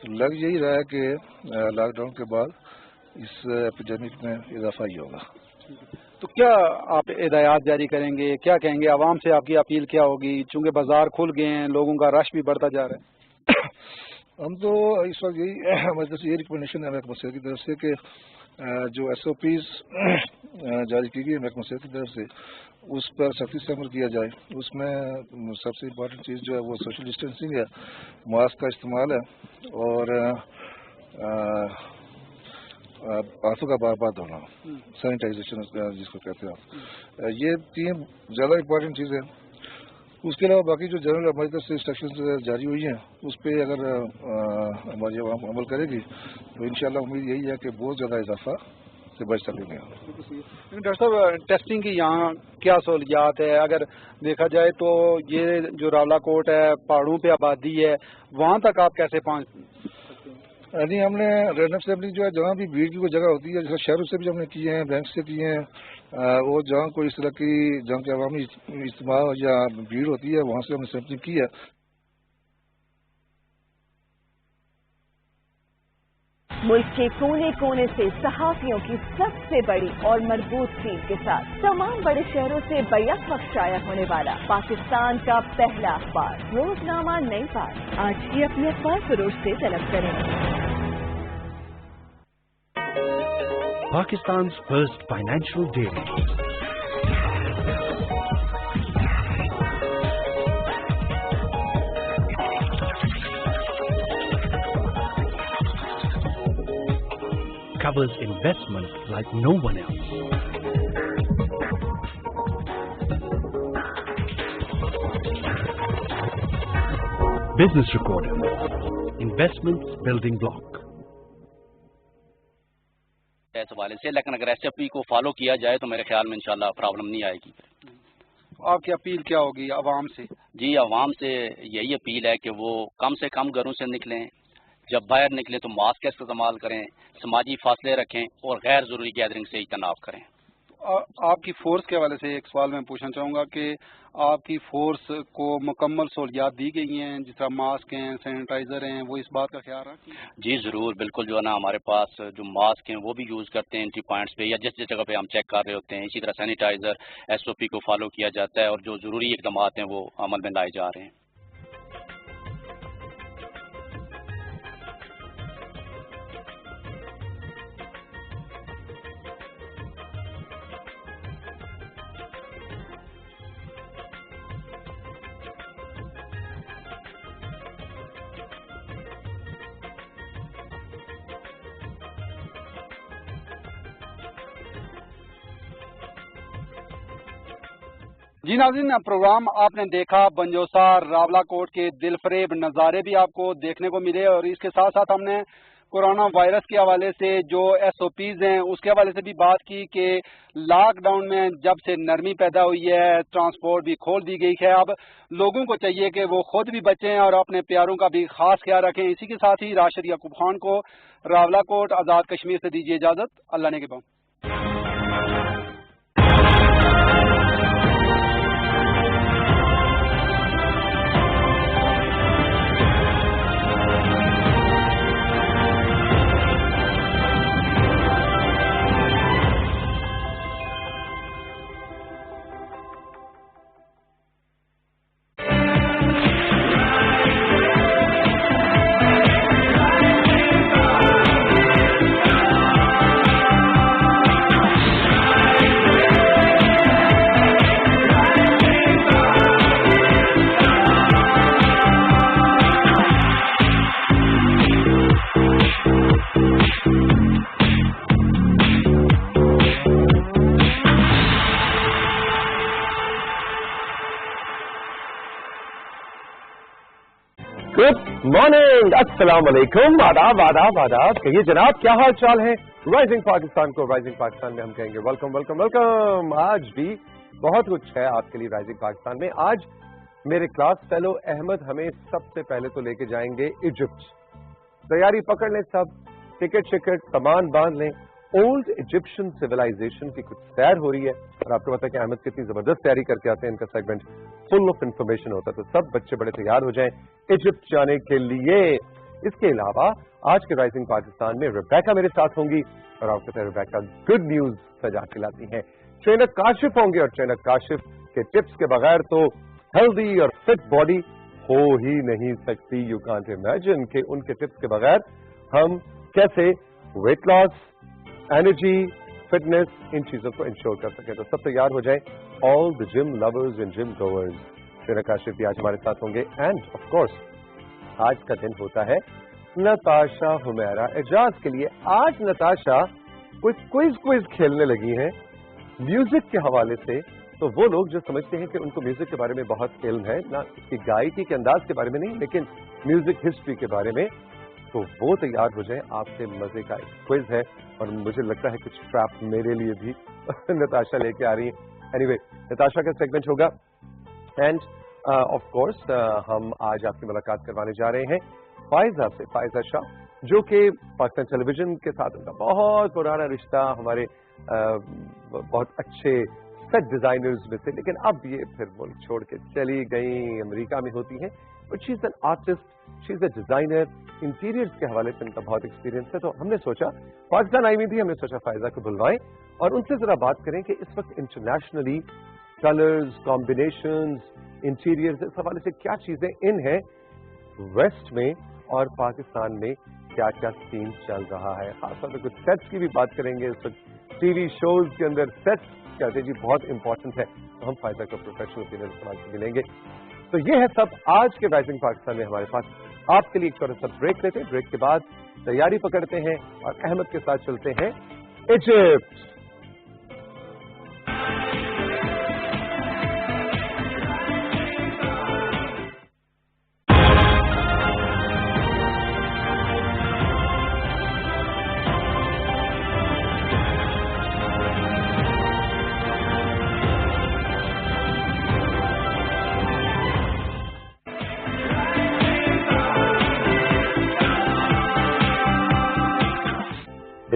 R: تو لگ یہی رہا ہے کہ لاک ڈاؤن کے بعد اس ایپیڈیمک میں اضافہ ہی ہوگا.
D: تو کیا آپ ہدایات جاری کریں گے, کیا کہیں گے, عوام سے آپ کی اپیل کیا ہوگی چونکہ بازار کھل گئے ہیں, لوگوں کا رش بھی بڑھتا جا رہا ہے؟
R: ہم تو اس وقت یہی ہماری طرف سے یہ ریکمنڈیشن ہے محکمہ صحت کی طرف سے کہ جو SOPs جاری کی گئی محکمہ صحت کی طرف سے اس پر سختی سے عمل کیا جائے. اس میں سب سے امپورٹنٹ چیز جو ہے وہ سوشل ڈسٹینسنگ ہے, ماسک کا استعمال ہے, اور ہاتھوں کا بار بار دھونا, سینیٹائزیشن جس کو کہتے ہیں. یہ 3 زیادہ امپورٹنٹ چیزیں. اس کے علاوہ باقی جو جنرل ہماری طرف سے انسٹرکشن جاری ہوئی ہیں اس پہ اگر ہماری عوام عمل کرے گی تو انشاءاللہ امید یہی ہے کہ بہت زیادہ اضافہ سے بچ سکیں گے.
D: ڈاکٹر صاحب ٹیسٹنگ کی یہاں کیا سہولیات ہے؟ اگر دیکھا جائے تو یہ جو راولہ کوٹ ہے پہاڑوں پہ آبادی ہے, وہاں تک آپ کیسے پہنچ؟
R: جی ہم نے رینڈم سیمپلنگ جو ہے جہاں بھی بھیڑ کی کوئی جگہ ہوتی ہے جیسے شہروں سے بھی ہم نے کیے ہیں, بینک سے کیے ہیں, اور جہاں کوئی اس طرح کی جہاں کے عوامی اجتماع یا بھیڑ ہوتی ہے وہاں سے ہم نے سیمپلنگ کی ہے.
C: मुल्क के कोने कोने से सहाफियों की सबसे बड़ी और मजबूत टीम के साथ तमाम बड़े शहरों से बैक वक्त शाया होने वाला पाकिस्तान का पहला अखबार रोजनामा नई बात। आज ही अपने अखबार फरोश से तलब करें।
S: Pakistan's first financial daily. Covers investment like no one else. Business Recorder. Investments building block.
M: इस हवाले से, लेकिन अगर SFP को फॉलो किया जाए तो मेरे ख्याल में इंशाल्लाह प्रॉब्लम नहीं आएगी।
D: आपकी अपील क्या होगी आवाम से?
M: जी, आवाम से यही अपील है कि वो कम से कम घरों से निकलें, जब बाहर निकलें तो मास्क का इस्तेमाल करें, समाजी फासले रखें और गैर जरूरी गैदरिंग से इज्तनाब करें।
D: आपकी फोर्स के हवाले से एक सवाल मैं पूछना चाहूँगा कि आपकी फोर्स को मुकम्मल सहूलियात दी गई हैं, जिस तरह मास्क हैं, सैनिटाइजर हैं, वो इस बात का ख्याल रखें?
M: जी ज़रूर, बिल्कुल। जो है ना, हमारे पास जो मास्क हैं वो भी यूज़ करते हैं एंट्री पॉइंट्स पे या जिस जगह पे हम चेक कर रहे होते हैं। इसी तरह सैनिटाइजर SOP को फॉलो किया जाता है और जो ज़रूरी इकदाम हैं वो अमल में लाए जा रहे हैं।
D: जी नाज़रीन, प्रोग्राम आपने देखा। बंजोसा रावलाकोट के दिलफरेब नज़ारे भी आपको देखने को मिले और इसके साथ साथ हमने कोरोना वायरस के हवाले से जो SOPs हैं उसके हवाले से भी बात की कि लॉकडाउन में जब से नरमी पैदा हुई है, ट्रांसपोर्ट भी खोल दी गई है। अब लोगों को चाहिए कि वो खुद भी बचें और अपने प्यारों का भी खास ख्याल रखें। इसी के साथ ही राशिद याकूब खान को रावलाकोट आज़ाद कश्मीर से दीजिए इजाज़त। अल्लाह ने के बाद।
T: गुड मॉर्निंग, अस्सलाम वालेकुम, आदाब आदाब आदाब। कहिए जनाब, क्या हाल चाल है? राइजिंग पाकिस्तान को राइजिंग पाकिस्तान में हम कहेंगे वेलकम वेलकम वेलकम। आज भी बहुत कुछ है आपके लिए राइजिंग पाकिस्तान में। आज मेरे क्लास फेलो अहमद हमें सबसे पहले तो लेके जाएंगे इजिप्ट। तैयारी पकड़ लें सब, टिकट शिकट सामान बांध लें। ओल्ड इजिप्शियन सिविलाइजेशन की कुछ सैर हो रही है और आपको पता है कि अहमद कितनी जबरदस्त तैयारी करके आते हैं। इनका सेगमेंट फुल ऑफ इंफॉर्मेशन होता है, तो सब बच्चे बड़े तैयार हो जाएं इजिप्ट जाने के लिए। इसके अलावा आज के राइजिंग पाकिस्तान में रिबेका मेरे साथ होंगी और आपको पता है रिबेका गुड न्यूज सजा के लाती हैं। ट्रेनर काशिफ होंगे और ट्रेनर काशिफ के टिप्स के बगैर तो हेल्दी और फिट बॉडी हो ही नहीं सकती। यू कांट इमेजिन कि उनके टिप्स के बगैर हम कैसे वेट लॉस, एनर्जी, फिटनेस, इन चीजों को इंश्योर कर सके। तो सब तैयार हो जाए, all the gym lovers and gym गोवर्स। Trainer Kashif भी आज हमारे साथ होंगे एंड ऑफ कोर्स आज का दिन होता है नताशा हुमैरा एजाज के लिए। आज नताशा कुछ क्विज खेलने लगी हैं म्यूजिक के हवाले से। तो वो लोग जो समझते हैं कि उनको म्यूजिक के बारे में बहुत इल्म है, ना इसकी गायकी के अंदाज के बारे में नहीं, लेकिन म्यूजिक हिस्ट्री के बारे में, तो वो तैयार हो जाए। आपसे मजे का एक क्विज है और मुझे लगता है कुछ ट्रैप मेरे लिए भी नताशा लेके आ रही है। एनीवे, नताशा का सेगमेंट होगा एंड ऑफ कोर्स हम आज आपकी मुलाकात करवाने जा रहे हैं फायजा से, फायजा शाह, जो कि पाकिस्तान टेलीविजन के साथ उनका बहुत पुराना रिश्ता, हमारे बहुत अच्छे सेट डिजाइनर्स में से, लेकिन अब ये फिर मुल्क छोड़ के चली गई, अमेरिका में होती हैं, but she is an artist, she is a designer, interiors के हवाले से इनका बहुत एक्सपीरियंस है। तो हमने सोचा, पाकिस्तान आई हुई थी, हमने सोचा फायजा को बुलवाएं और उनसे जरा बात करें कि इस वक्त इंटरनेशनली कलर्स, कॉम्बिनेशंस, इंटीरियर्स, इस हवाले से क्या चीजें इन है वेस्ट में और पाकिस्तान में क्या क्या सीन चल रहा है। खासतौर पर कुछ सेट्स की भी बात करेंगे। इस वक्त टीवी शोज के अंदर सेट्स कहते जी बहुत इंपॉर्टेंट है, तो हम फायदा को प्रोफेशनल ओपिनियन इस्तेमाल से मिलेंगे। तो ये है सब आज के राइजिंग पाकिस्तान में हमारे पास। आपके लिए एक थोड़ा सा ब्रेक लेते हैं, ब्रेक के बाद तैयारी पकड़ते हैं और अहमद के साथ चलते हैं इजिप्ट।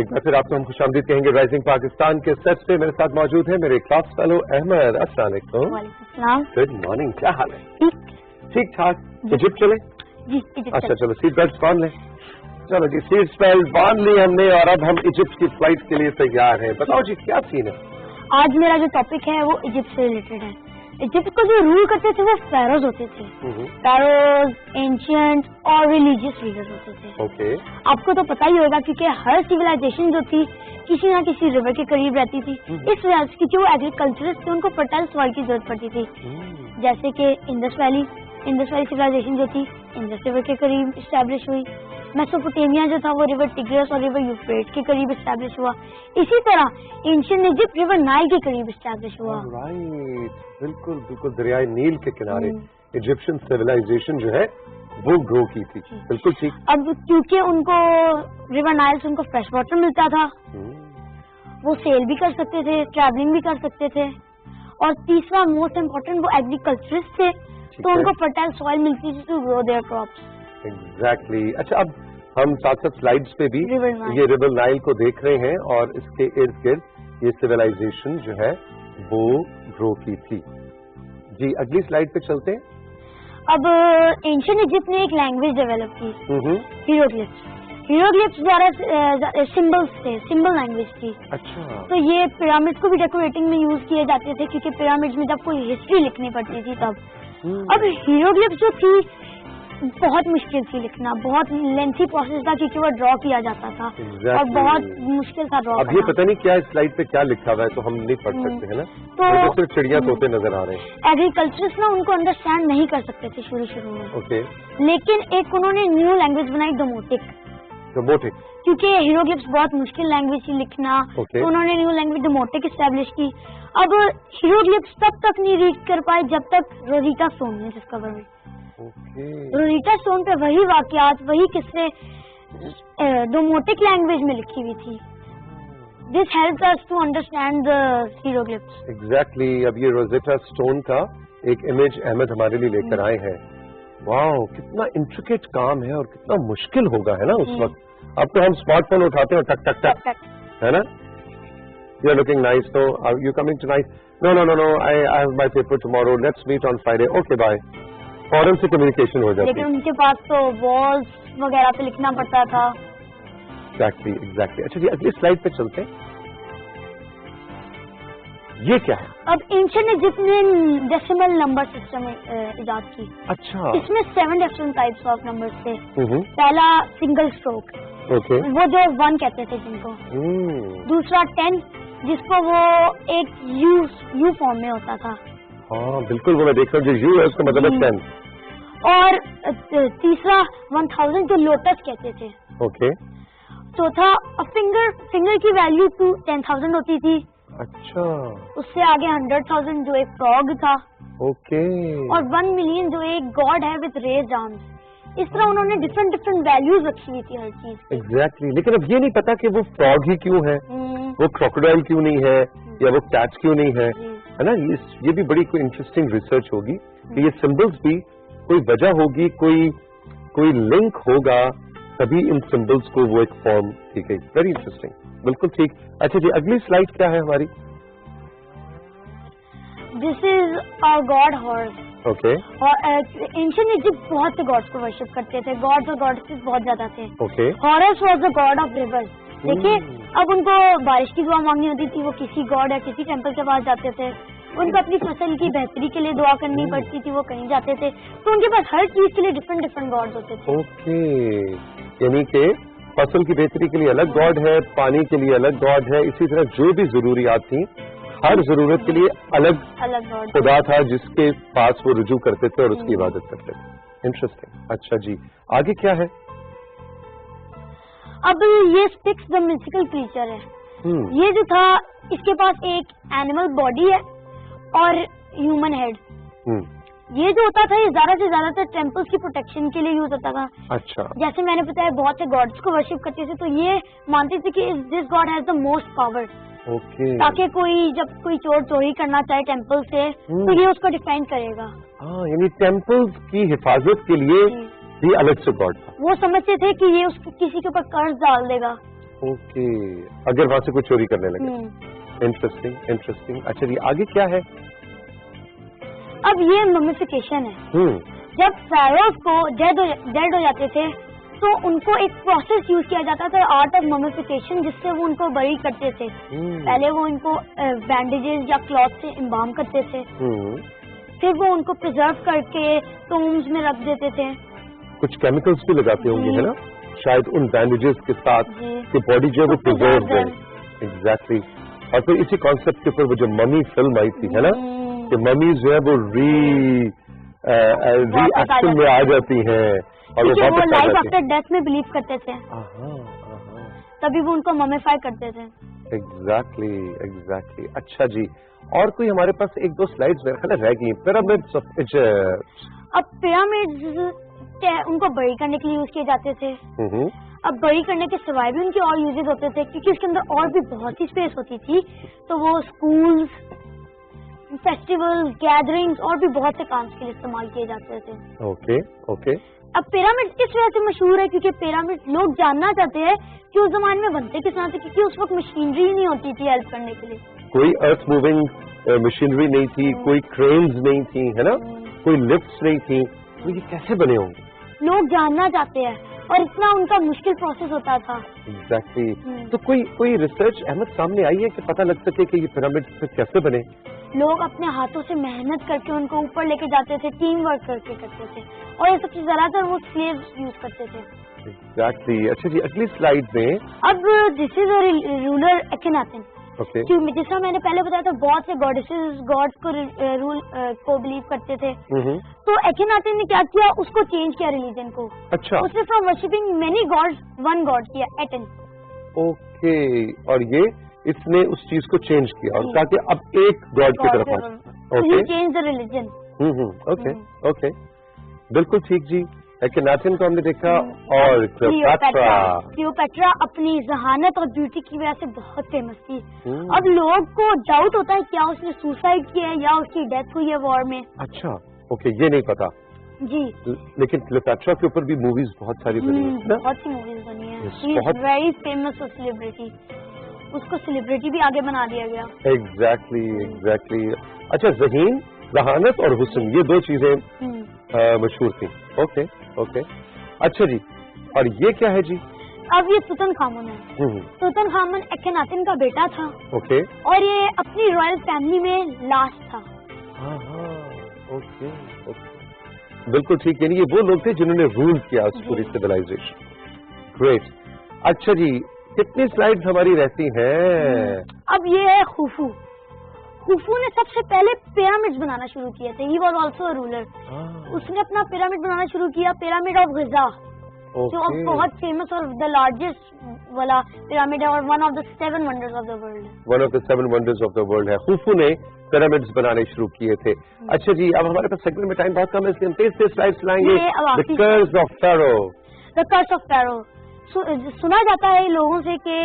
T: एक बार फिर आपको हम खुशामदीद कहेंगे राइजिंग पाकिस्तान के सेट पे। मेरे साथ मौजूद है मेरे क्लास फेलो अहमद। अस्सलाम वालेकुम। गुड मॉर्निंग, क्या हाल है? ठीक ठाक। इजिप्ट चले
F: जी?
T: अच्छा चलो, सीट बेल्ट बांध लें। चलो जी, सीट बेल्ट बांध ली हमने और अब हम इजिप्ट की फ्लाइट के लिए तैयार हैं। बताओ जी क्या सीन है?
F: आज मेरा जो टॉपिक है वो इजिप्ट से रिलेटेड है। इजिप्ट को जो रूल करते थे वो फेरोज होते थे, फेरोज, एंशिएंट और रिलीजियस लीडर्स होते थे।
T: ओके।
F: आपको तो पता ही होगा क्योंकि हर सिविलाइजेशन जो थी किसी ना किसी रिवर के करीब रहती थी। इस वजह से क्योंकि वो एग्रीकल्चरिस्ट थे, उनको फर्टाइल सॉइल की जरूरत पड़ती थी। जैसे कि इंडस वैली सिविलाइजेशन जो थी इंडस रिवर के करीब इस्टेब्लिश हुई। मेसोपोटामिया जो था वो रिवर टिग्रिस और रिवर यूफ्रेट के करीब इस्टेब्लिश हुआ। इसी तरह एंशिएंट इजिप्ट रिवर नाइल के करीब इस्टेब्लिश हुआ।
T: राइट, बिल्कुल बिल्कुल, दरियाए नील के किनारे इजिप्शियन सिविलाइजेशन जो है वो ग्रो की थी। बिल्कुल ठीक।
F: अब क्योंकि उनको रिवर नाइल से उनको फ्रेश वाटर मिलता था, वो सेल भी कर सकते थे, ट्रैवलिंग भी कर सकते थे, और तीसरा मोस्ट इम्पोर्टेंट वो एग्रीकल्चरिस्ट थे, तो उनको फर्टाइल सॉइल मिलती थी to grow their crops.
T: Exactly. अच्छा, अब हम साथ साथ स्लाइड्स पे भी ये रिवर नाइल को देख रहे हैं और इसके इर्द गिर्द ये सिविलाइजेशन जो है वो ग्रो की थी। जी अगली स्लाइड पे चलते हैं।
F: अब एंशिएंट इजिप्ट ने एक लैंग्वेज डेवलप की, हीरोग्लिफ्स। हीरोग्लिफ्स द्वारा सिंबल्स थे, सिंबल लैंग्वेज थी।
T: अच्छा।
F: तो ये पिरामिड को भी डेकोरेटिंग में यूज किए जाते थे, क्योंकि पिरामिड में जब कोई हिस्ट्री लिखनी पड़ती थी तब। अब हीरोग्लिफ्स जो थी बहुत मुश्किल थी लिखना, बहुत लेंथी प्रोसेस था, क्योंकि वो ड्रॉ किया जाता था और बहुत मुश्किल था ड्रॉ।
T: अब ये पता नहीं क्या इस स्लाइड पे क्या लिखा हुआ है, तो हम नहीं पढ़ सकते है ना, तो सिर्फ चिड़िया तोते नजर आ रहे हैं।
F: एग्रीकल्चरिस्ट ना उनको अंडरस्टैंड नहीं कर सकते थे शुरू में।
T: ओके।
F: लेकिन एक उन्होंने न्यू लैंग्वेज बनाई, डोमोटिक। क्योंकि हीरोग्लिफ्स बहुत मुश्किल लैंग्वेज थी लिखना, तो उन्होंने न्यू लैंग्वेज डोमोटिक एस्टेब्लिश की। अब हीरोग्लिफ्स तब तक नहीं रीड कर पाए जब तक रोज़िटा स्टोन ने डिस्कवर हुई। रोज़िटा स्टोन पे वही वाकयात, वही किस्से डोमोटिक लैंग्वेज में लिखी हुई थी। This helps us to understand the hieroglyphs.
T: Exactly. अब ये रोज़िटा स्टोन का एक इमेज अहमद हमारे लिए लेकर आए हैं। वाओ, कितना इंट्रिकेट काम है और कितना मुश्किल होगा, है ना उस वक्त। अब तो हम स्मार्टफोन उठाते हैं टक टक टक, है ना। यू आर लुकिंग नाइस, तो are you coming tonight? No no no no, I have my paper tomorrow, let's meet on Friday. Okay bye. फौरन से कम्युनिकेशन हो जाती है।
F: लेकिन उनके पास तो वॉल्स वगैरह पे लिखना पड़ता था।
T: Exactly exactly. अच्छा जी अगली स्लाइड पे चलते हैं। ये क्या है?
F: अब एंशिएंट इजिप्ट ने डेसिमल नंबर सिस्टम इजाद की।
T: अच्छा।
F: इसमें 7 डिफरेंट टाइप्स ऑफ नंबर्स थे। पहला सिंगल स्ट्रोक, वो जो 1 कहते थे जिनको। दूसरा 10, जिसको वो एक यू फॉर्म में होता था।
T: हाँ बिल्कुल, वो मैं देख रहा हूँ, जो यू है उसका मतलब है 10।
F: और तीसरा 1000 को लोटस कहते थे।
T: ओके।
F: चौथा फिंगर की वैल्यू 10,000 होती थी।
T: अच्छा।
F: उससे आगे 100,000 जो एक फ्रॉग था।
T: ओके।
F: और 1 मिलियन जो एक गॉड है विद रेज्ड आर्म्स। इस तरह उन्होंने डिफरेंट वैल्यूज रखी हुई थी हर चीज।
T: एग्जैक्टली। लेकिन अब ये नहीं पता कि वो फ्रॉग ही क्यों है, वो क्रोकोडाइल क्यों नहीं है, या वो कैट क्यों नहीं है ना। ये भी बड़ी कोई इंटरेस्टिंग रिसर्च होगी कि ये सिंबल्स भी कोई वजह होगी, कोई लिंक होगा, तभी इन सिंबल्स को वो एक फॉर्म दी गई। वेरी इंटरेस्टिंग, बिल्कुल ठीक। अच्छा जी अगली स्लाइड क्या है हमारी?
F: This is God horse.
T: Okay.
F: और एंशिएंट इजिप्ट बहुत से गॉड्स को वर्शिप करते थे. गॉड्स और गॉडेसेस बहुत ज्यादा थे.
T: Okay.
F: Harrows was the God of reverse. देखिए, अब उनको बारिश की दुआ मांगनी होती थी, वो किसी गॉड या किसी टेम्पल के पास जाते थे. उनको अपनी फसल की बेहतरी के लिए दुआ करनी पड़ती थी, वो कहीं जाते थे, तो उनके पास हर चीज के लिए डिफरेंट डिफरेंट गॉड्स होते थे.
T: ओके. यानी कि फसल की बेहतरी के लिए अलग गॉड है, पानी के लिए अलग गॉड है, इसी तरह जो भी जरूरियात थी हर जरूरत के लिए अलग
F: गॉड
T: खुदा था जिसके पास वो रुजू करते थे और उसकी इबादत करते थे. इंटरेस्टिंग. अच्छा जी, आगे क्या है?
F: अब ये स्टिक्स द मिस्टिकल क्रीचर है. ये जो था, इसके पास एक एनिमल बॉडी है और ह्यूमन हेड. ये जो होता था, ये ज्यादा से ज्यादातर टेम्पल्स की प्रोटेक्शन के लिए यूज होता था.
T: अच्छा.
F: जैसे मैंने बताया, बहुत से गॉड्स को वर्शिप करते थे, तो ये मानते थे कि this God has the most power.
T: Okay.
F: ताकि जब कोई चोर चोरी करना चाहे टेम्पल से, तो ये उसको डिफेंड करेगा.
T: हाँ, यानी टेम्पल्स की हिफाजत के लिए भी अलग से गॉड था.
F: वो समझते थे कि ये किसी के ऊपर कर्ज डाल देगा.
T: ओके. अगर वहां से कोई चोरी करने लगे. Interesting, interesting. अच्छा जी, आगे क्या है?
F: अब ये ममिफिकेशन है. जब फेरोज को डेड हो जाते थे, तो उनको एक प्रोसेस यूज किया जाता था, आर्ट ऑफ ममिफिकेशन, जिससे वो उनको बरी करते थे. पहले वो इनको बैंडेजेस या क्लॉथ से इम्बाम करते थे, फिर वो उनको प्रिजर्व करके टोम्स में रख देते थे.
T: कुछ केमिकल्स भी लगाते होंगे, है ना, शायद उन बैंडेजेस के साथ कि बॉडी जो है वो प्रिजर्व रहे. एग्जैक्टली. और फिर इसी कॉन्सेप्ट के ऊपर वो जो ममी फिल्म आई थी, है ना, कि ममीज जो है वो रिएक्शन में आ जाती हैं और वो
F: लाइफ आफ्टर डेथ में बिलीव करते थे, तभी वो उनको ममीफाई करते थे.
T: Exactly, exactly. अच्छा जी, और कोई हमारे पास एक दो स्लाइड्स मेरे ख्याल रह गई. Pyramids of Egypt.
F: अब पिरामिड्स उनको बरी करने के लिए यूज किए जाते थे. अब बरी करने के सिवाय भी उनके और यूजेस होते थे, क्योंकि उसके अंदर और भी बहुत सी स्पेस होती थी, तो वो स्कूल्स, फेस्टिवल्स, गैदरिंग्स और भी बहुत से काम के लिए इस्तेमाल किए जाते थे.
T: ओके. ओके.
F: अब पिरामिड किस वजह से मशहूर है? क्योंकि पिरामिड लोग जानना चाहते हैं कि उस जमाने में बनते किस तरह से, क्योंकि उस वक्त मशीनरी ही नहीं होती थी हेल्प करने के लिए.
T: कोई अर्थ मूविंग मशीनरी नहीं थी, कोई क्रेन्स नहीं थी, है ना, कोई लिफ्ट्स नहीं थी, तो ये कैसे बने होंगे?
F: लोग जानना चाहते हैं, और इतना उनका मुश्किल प्रोसेस होता था.
T: एग्जैक्टली. तो कोई रिसर्च अहमद सामने आई है कि पता लग सके कि ये पिरामिड कैसे बने?
F: लोग अपने हाथों से मेहनत करके उनको ऊपर लेके जाते थे, टीम वर्क करके करते थे, और ये सबसे ज्यादातर वो स्लेव्स यूज करते थे.
T: एग्जैक्टली. अच्छा जी, अगली स्लाइड में अब
F: this is a ruler Akhenaten.
T: Okay.
F: जैसा मैंने पहले बताया था, बहुत से गॉडेसेस गॉड्स को रूल को बिलीव करते थे. तो एक्हेनाटेन ने क्या किया, उसको चेंज किया रिलीजन को.
T: अच्छा.
F: उसने from worshipping many God's one God किया, एटन.
T: ओके. और ये इसने उस चीज को चेंज किया और कहा कि अब एक गॉड की तरफ आ.
F: Okay. Change the religion.
T: Okay. Okay. बिल्कुल ठीक जी. एक्हेनाटेन को हमने देखा, और
F: क्लियोपेट्रा अपनी जहानत और ब्यूटी की वजह से बहुत फेमस थी. अब लोग को डाउट होता है क्या उसने सुसाइड किया है या उसकी डेथ हुई है वॉर में.
T: अच्छा. ओके. ये नहीं पता
F: जी.
T: लेकिन क्लियोपेट्रा के ऊपर भी मूवीज बहुत सारी बनी है.
F: बहुत सी मूवीज बनी है. He is very famous celebrity. उसको सेलिब्रिटी भी आगे बना दिया गया.
T: Exactly, exactly. अच्छा, जहानत और हुस्न, ये दो चीजें मशहूर थी. ओके. ओके. अच्छा जी, और ये क्या है जी?
F: अब ये तुतनखामुन है. तुतनखामुन एक्हेनाटेन का बेटा था.
T: ओके.
F: और ये अपनी रॉयल फैमिली में लास्ट था.
T: ओके. ओके. बिल्कुल ठीक. यानी ये वो लोग थे जिन्होंने रूल किया उस पूरी सिविलाइजेशन. ग्रेट. अच्छा जी, कितनी स्लाइड्स हमारी रहती हैं?
F: अब ये है खुफू. खुफू ने सबसे पहले पिरामिड्स बनाना शुरू किए थे. He was also a ruler. उसने अपना पिरामिड बनाना शुरू किया, पिरामिड ऑफ गिजा, जो अब बहुत फेमस और द लार्जेस्ट वाला पिरामिड है, और one of the 7 wonders of the world.
T: One of the 7 wonders of the world है. खुफू ने पिरामिड्स बनाने शुरू किए थे. अच्छा जी, अब हमारे पास सेगमेंट में टाइम बहुत कम है, इसलिए हम तेज स्लाइड्स लाएंगे. The curse of pharaoh.
F: The curse of pharaoh. सुना जाता है लोगों से कि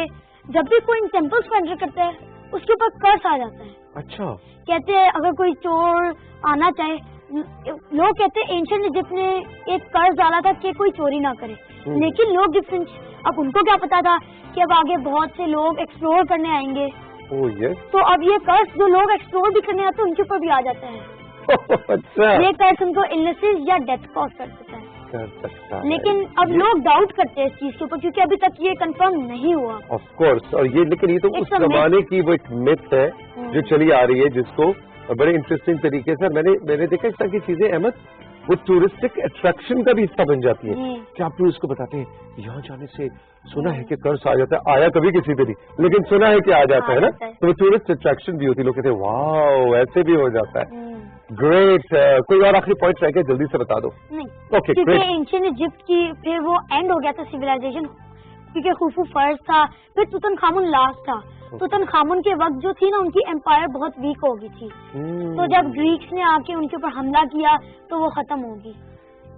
F: जब भी कोई इन टेम्पल्स को एंटर करता है, उसके ऊपर कर्स आ जाता है.
T: अच्छा.
F: कहते हैं अगर कोई चोर आना चाहे, लोग कहते हैं एंशिएंट इजिप्ट ने एक कर्ज डाला था कि कोई चोरी ना करे. लेकिन लोग डिफरेंट, अब उनको क्या पता था कि अब आगे बहुत से लोग एक्सप्लोर करने आएंगे,
C: तो अब ये कर्ज जो लोग एक्सप्लोर भी करने आते हैं उनके ऊपर भी आ जाते हैं।
T: अच्छा,
C: ये कर्ज उनको इलनेसेस या डेथ कॉज कर देता है। लेकिन अब लोग डाउट करते हैं इस चीज के ऊपर, क्योंकि अभी तक ये कंफर्म नहीं हुआ।
T: ऑफ कोर्स, और ये लेकिन ये तो उस जमाने की वो एक मिथ है जो चली आ रही है, जिसको बड़े इंटरेस्टिंग तरीके से मैंने देखा इस तरह की चीजें अहमद वो टूरिस्टिक अट्रैक्शन का भी हिस्सा बन जाती है कि आप टूरिस्ट को बताते हैं यहाँ जाने से सुना है कि कर्ज आ जाता है, आया कभी किसी पे नहीं, लेकिन सुना है कि आ जाता है ना, तो वो टूरिस्ट अट्रैक्शन भी होती है। लोग कहते हैं वाह ऐसे भी हो जाता है। ग्रेट, कोई और आखिरी पॉइंट रह गया, जल्दी से बता दो।
C: ओके, क्योंकि एंशिएंट इजिप्ट की फिर वो एंड हो गया था सिविलाइजेशन, क्योंकि खुफू फर्स्ट था, फिर तुतनखामुन लास्ट था। तुतनखामुन के वक्त जो थी ना उनकी एम्पायर बहुत वीक हो गई थी, तो जब ग्रीक्स ने आके उनके ऊपर हमला किया तो वो खत्म होगी।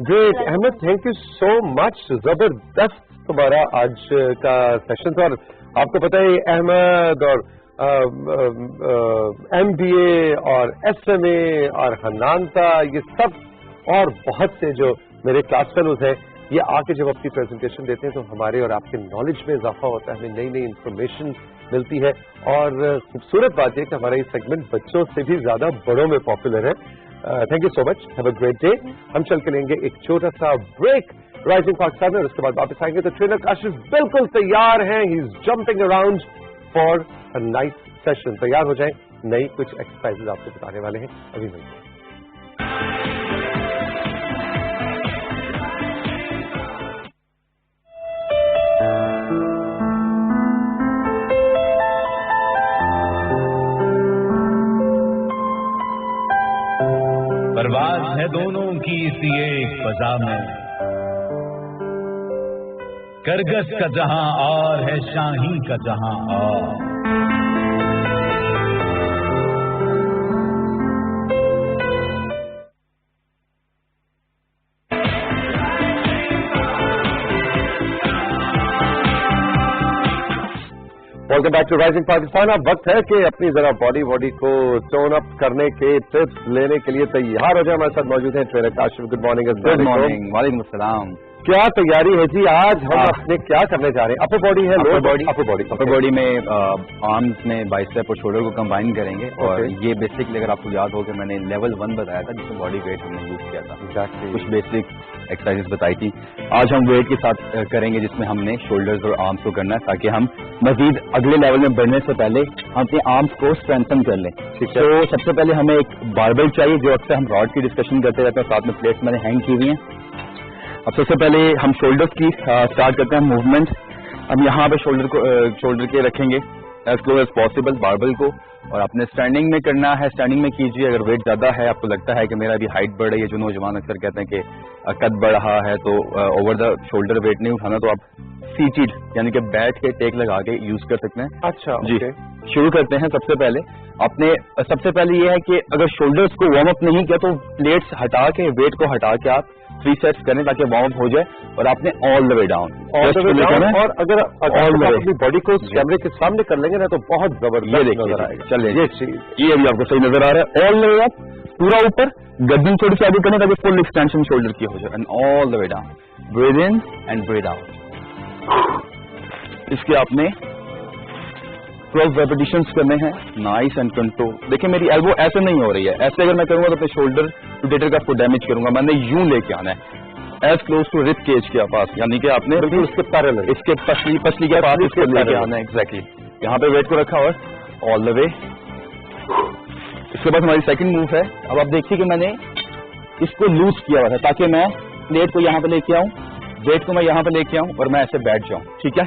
T: Great Ahmad, thank you so much, जबरदस्त तुम्हारा आज का सेशन था। और आपको पता है अहमद और MBA और SMA और हन्नानता, ये सब और बहुत से जो मेरे क्लास फेलोज हैं, ये आके जब अपनी प्रेजेंटेशन देते हैं तो हमारे और आपके नॉलेज में इजाफा होता है, हमें नई नई इन्फॉर्मेशन मिलती है। और खूबसूरत बात है कि हमारा ये सेगमेंट बच्चों से भी ज्यादा बड़ों में पॉपुलर है। Thank you so much, have a great day. हम चल के लेंगे एक छोटा सा ब्रेक राइजिंग पाकिस्तान में, और उसके बाद वापस आएंगे। तो ट्रेनर काशिफ बिल्कुल तैयार हैं, he is jumping around for a night session. तैयार हो जाएं, नई कुछ एक्सरसाइजेज आपको बताने वाले हैं, अभी मिलते हैं।
U: परवाज़ है दोनों की इसी एक फजा में, करगस का जहां और है शाही का जहां और।
T: Welcome back to Rising Pakistan. अब वक्त है कि अपनी जरा बॉडी को टोन अप करने के टिप्स लेने के लिए तैयार हो जाए। हमारे साथ मौजूद हैं trainer Kashif. Good morning.
B: Good morning, वालेकुम अस्सलाम।
T: क्या तैयारी है जी आज? हम अपने क्या करने जा रहे हैं? अपर बॉडी है, लोअर बॉडी?
B: अपर बॉडी में आर्म्स में बाइसेप और शोल्डर को कंबाइन करेंगे। और ये बेसिकली अगर आपको याद हो कि मैंने लेवल 1 बताया था जिसमें बॉडी वेट हमने यूज किया था, कुछ बेसिक एक्सरसाइजेस बताई थी। आज हम वेट के साथ करेंगे जिसमें हमने शोल्डर्स और आर्म्स को करना है, ताकि हम मजीद अगले लेवल में बढ़ने से पहले हम अपने आर्म्स को स्ट्रेंथन कर लें। तो सबसे पहले हमें एक बारबेल चाहिए, जो अक्सर हम रॉड की डिस्कशन करते रहते हैं, साथ में प्लेट्स मैंने हैंग की हुई हैं। अब सबसे पहले हम शोल्डर्स की स्टार्ट करते हैं मूवमेंट। हम यहाँ पे शोल्डर के रखेंगे as close as possible barbell को, और अपने स्टैंडिंग में करना है। स्टैंडिंग में कीजिए। अगर वेट ज्यादा है, आपको लगता है कि मेरा भी हाइट बढ़ रही है, जो नौजवान अक्सर कहते हैं कि कद बढ़ रहा है, तो ओवर द शोल्डर वेट नहीं उठाना, तो आप सीटेड यानी कि बैठ के टेक लगा के यूज कर सकते हैं।
T: अच्छा
B: जी, शुरू करते हैं। सबसे पहले ये है कि अगर शोल्डर्स को वार्म अप नहीं किया तो प्लेट्स हटा के, वेट को हटा के आप 3 सेट्स करें ताकि वार्म अप हो जाए, और आपने ऑल द वे डाउन।
T: और अगर अपनी बॉडी को कैमरे के सामने कर लेंगे ना तो बहुत जबरदस्त नजर आएगा।
B: चलिए, ये अभी आपको सही नजर आ रहा है। ऑल द वे अप, पूरा ऊपर, गर्दन थोड़ी सी आगे करें ताकि फुल एक्सटेंशन शोल्डर की हो जाए, and all the way down. Breathe in and breathe out. इसके आपने 12 रेपिटेशंस करने हैं, नाइस एंड कंट्रोल। देखिए मेरी एल्बो ऐसे नहीं हो रही है, ऐसे अगर मैं करूंगा तो अपने शोल्डर रोटेटर का फुट डैमेज करूंगा। मैंने यूं लेके आना है as close to rib cage के पास, यानी कि आपने बिल्कुल उसके पैरेलल, इसके पसली के पास इसको लेके आना है। एग्जैक्टली यहाँ पे वेट को रखा और ऑल द वे। इसके बाद हमारी सेकंड मूव है। अब आप देखिए कि मैंने इसको लूज किया हुआ था ताकि मैं प्लेट को यहाँ पे लेके आऊं, वेट को मैं यहाँ पे लेके आऊं और मैं ऐसे बैठ जाऊं, ठीक है,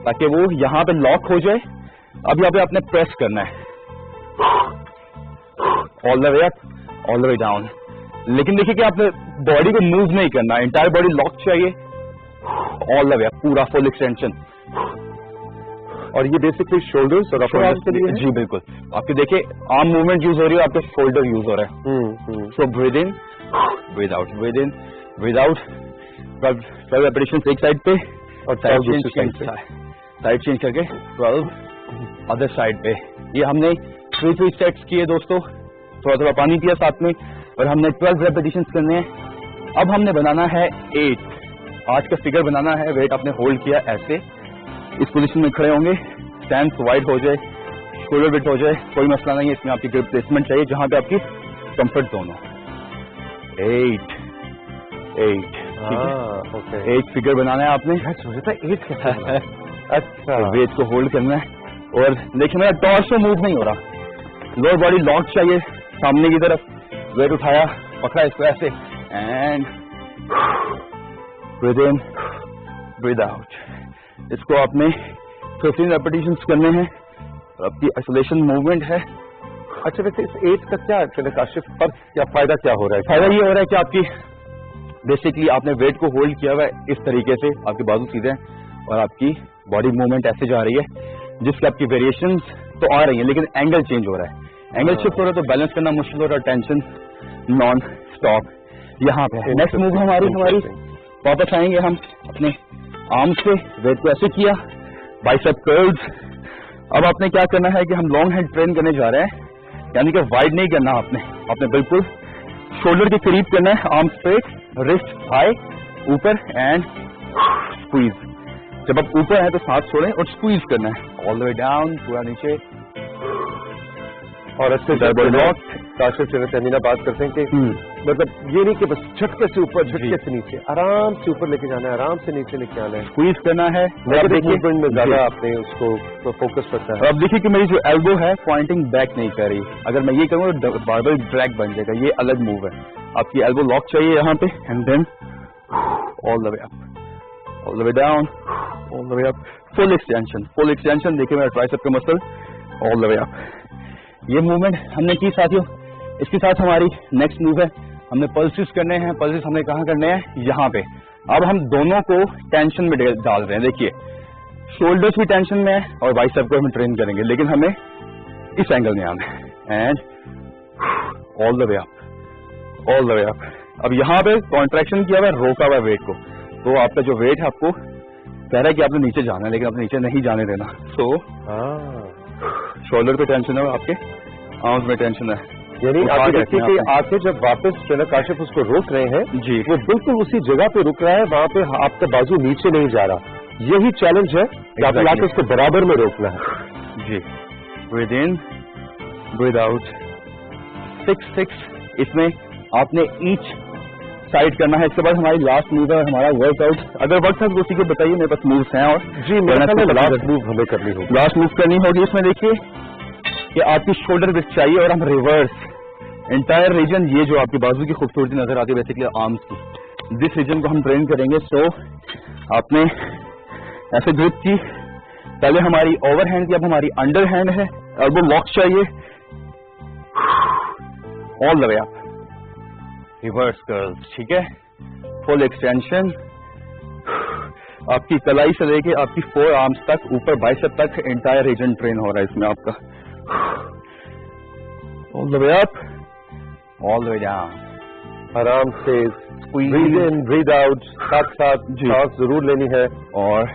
B: ताकि वो यहाँ पे लॉक हो जाए। अब यहाँ पे आपने प्रेस करना है, all the way up, all the way down. लेकिन देखिए कि आपने बॉडी को मूव नहीं करना, इंटायर बॉडी लॉक चाहिए, ऑल द वे अप, पूरा फुल एक्सटेंशन।
T: और ये बेसिकली शोल्डर्स और अपर आर्म्स के लिए है?
B: जी बिल्कुल। आपके देखिए आर्म मूवमेंट यूज हो रही है, आपके शोल्डर यूज हो रहा है। So breathe in, breathe out, breathe in, breathe out. 12 repetitions एक साइड पे और साइड चेंज करके 12 अदर साइड पे। ये हमने 3 सेट्स किए दोस्तों, थोड़ा पानी पिया साथ में, और हमने 12 रेपिटेशंस करने हैं। अब हमने बनाना है 8। आज का फिगर बनाना है। वेट आपने होल्ड किया ऐसे, इस पोजीशन में खड़े होंगे, स्टैंड वाइड हो जाए, शोल्डर विड्थ हो जाए, कोई मसला नहीं है, इसमें आपकी ग्रिप प्लेसमेंट चाहिए जहां पे आपकी कंफर्ट जोन हो। 8
T: ओके,
B: 8 फिगर बनाना है आपने।
T: मुझे था 8 कैसे अच्छा,
B: वेट को होल्ड करना है और देखिए मेरा टॉर्सो मूव नहीं हो रहा, लोअर बॉडी लॉक चाहिए सामने की तरफ, वेट उठाया, पकड़ा इसको ऐसे and breathe in breathe out. इसको आपने 15 रेपिटेशंस करने हैं, आपकी आइसोलेशन मूवमेंट है।
T: अच्छा, वैसे इस 8 का क्या काशिफ फर्क या फायदा क्या हो रहा है?
B: फायदा ये हो रहा है कि आपकी बेसिकली आपने वेट को होल्ड किया हुआ है इस तरीके से, आपके बाजू सीधे हैं और आपकी बॉडी मूवमेंट ऐसे जा रही है जिसकी आपकी वेरिएशंस तो आ रही हैं लेकिन एंगल चेंज हो रहा है, एंगल शिफ्ट हो रहा है, तो बैलेंस करना मुश्किल हो रहा है, टेंशन नॉन स्टॉप यहाँ पे। नेक्स्ट मूव हमारी वापस आएंगे हम अपने आर्म्स पे, वेट को ऐसे किया, बाइसेप कर्ल्स। अब आपने क्या करना है कि हम लॉन्ग हैंड ट्रेन करने जा रहे हैं, यानी कि वाइड नहीं करना आपने बिल्कुल शोल्डर के करीब करना है, आर्म स्ट्रेट, रिस्ट हाई ऊपर एंड स्क्वीज। जब आप ऊपर है तो सांस छोड़ें और स्क्वीज करना है ऑल द वे डाउन, पूरा नीचे।
T: और अच्छे काशिफ तमीना बात करते हैं कि मतलब ये नहीं कि बस झटके से ऊपर झटके से नीचे, आराम से ऊपर लेके जाना है, आराम से नीचे लेके आना है,
B: स्क्वीज करना है।
T: मूवमेंट में ज्यादा आपने उसको फोकस करना है।
B: अब देखिए कि मेरी जो एल्बो है पॉइंटिंग बैक नहीं कर रही, अगर मैं ये करूँ तो बारबल ड्रैग बन जाएगा, ये अलग मूव है। आपकी एल्बो लॉक चाहिए यहाँ पे and then all the way up, all the way down, all the way up, full extension. देखिए मेरा ट्राइसेप का muscle all the way up. ये मूवमेंट हमने की साथियों। इसके साथ हमारी नेक्स्ट मूव है, हमने पल्सेस करने हैं। पल्सेस हमने कहाँ करने हैं? यहाँ पे। अब हम दोनों को टेंशन में डाल रहे हैं। देखिए शोल्डर्स भी टेंशन में है और बाइसेप को हम ट्रेन करेंगे, लेकिन हमें इस एंगल में आना है and all the way up, all the way up. अब यहाँ पे कॉन्ट्रैक्शन किया हुआ है, रोका हुआ है वेट को, तो आपका जो वेट है आपको कह रहा है कि आपने नीचे जाना है, लेकिन आपने नीचे नहीं जाने देना। सो शोल्डर पे टेंशन है, आपके आर्म्स में टेंशन है,
T: यानी आप देखिए कि आके जब वापस काशिफ उसको रोक रहे हैं
B: जी,
T: वो बिल्कुल उसी जगह पे रुक रहा है, वहाँ पे आपका बाजू नीचे नहीं जा रहा। यही चैलेंज है कि आपको लाके उसको बराबर में रोकना है।
B: जी, ब्रीथ इन ब्रीथ आउट, 6 इसमें आपने ईच साइड करना है। इसके बाद हमारी लास्ट मूव है हमारा वर्कआउट। अगर वक्त है तो उसी को बताइए, मेरे पास मूव्स हैं। और
T: जी मेरा लास्ट मूव हमें करनी होगी,
B: लास्ट मूव करनी होगी। इसमें देखिए कि आपकी शोल्डर विड्थ चाहिए और हम रिवर्स एंटायर रीजन, ये जो आपकी बाजू की खूबसूरती नजर आती है बेसिकली आर्म्स की, दिस रीजन को हम ट्रेन करेंगे। सो आपने ऐसे ग्रिप की, पहले हमारी ओवर हैंड की, अब हमारी अंडर हैंड है, एल्बो लॉक चाहिए, all the way up, reverse curls, ठीक है, फुल एक्सटेंशन। आपकी कलाई से लेके आपकी 4 आर्म्स तक, ऊपर बाइसेप तक एंटायर रीजन ट्रेन हो रहा है इसमें आपका। All the way up, all the way down,
T: आराम से ब्रीथ इन ब्रीथ आउट, साथ साथ सांस जरूर लेनी है और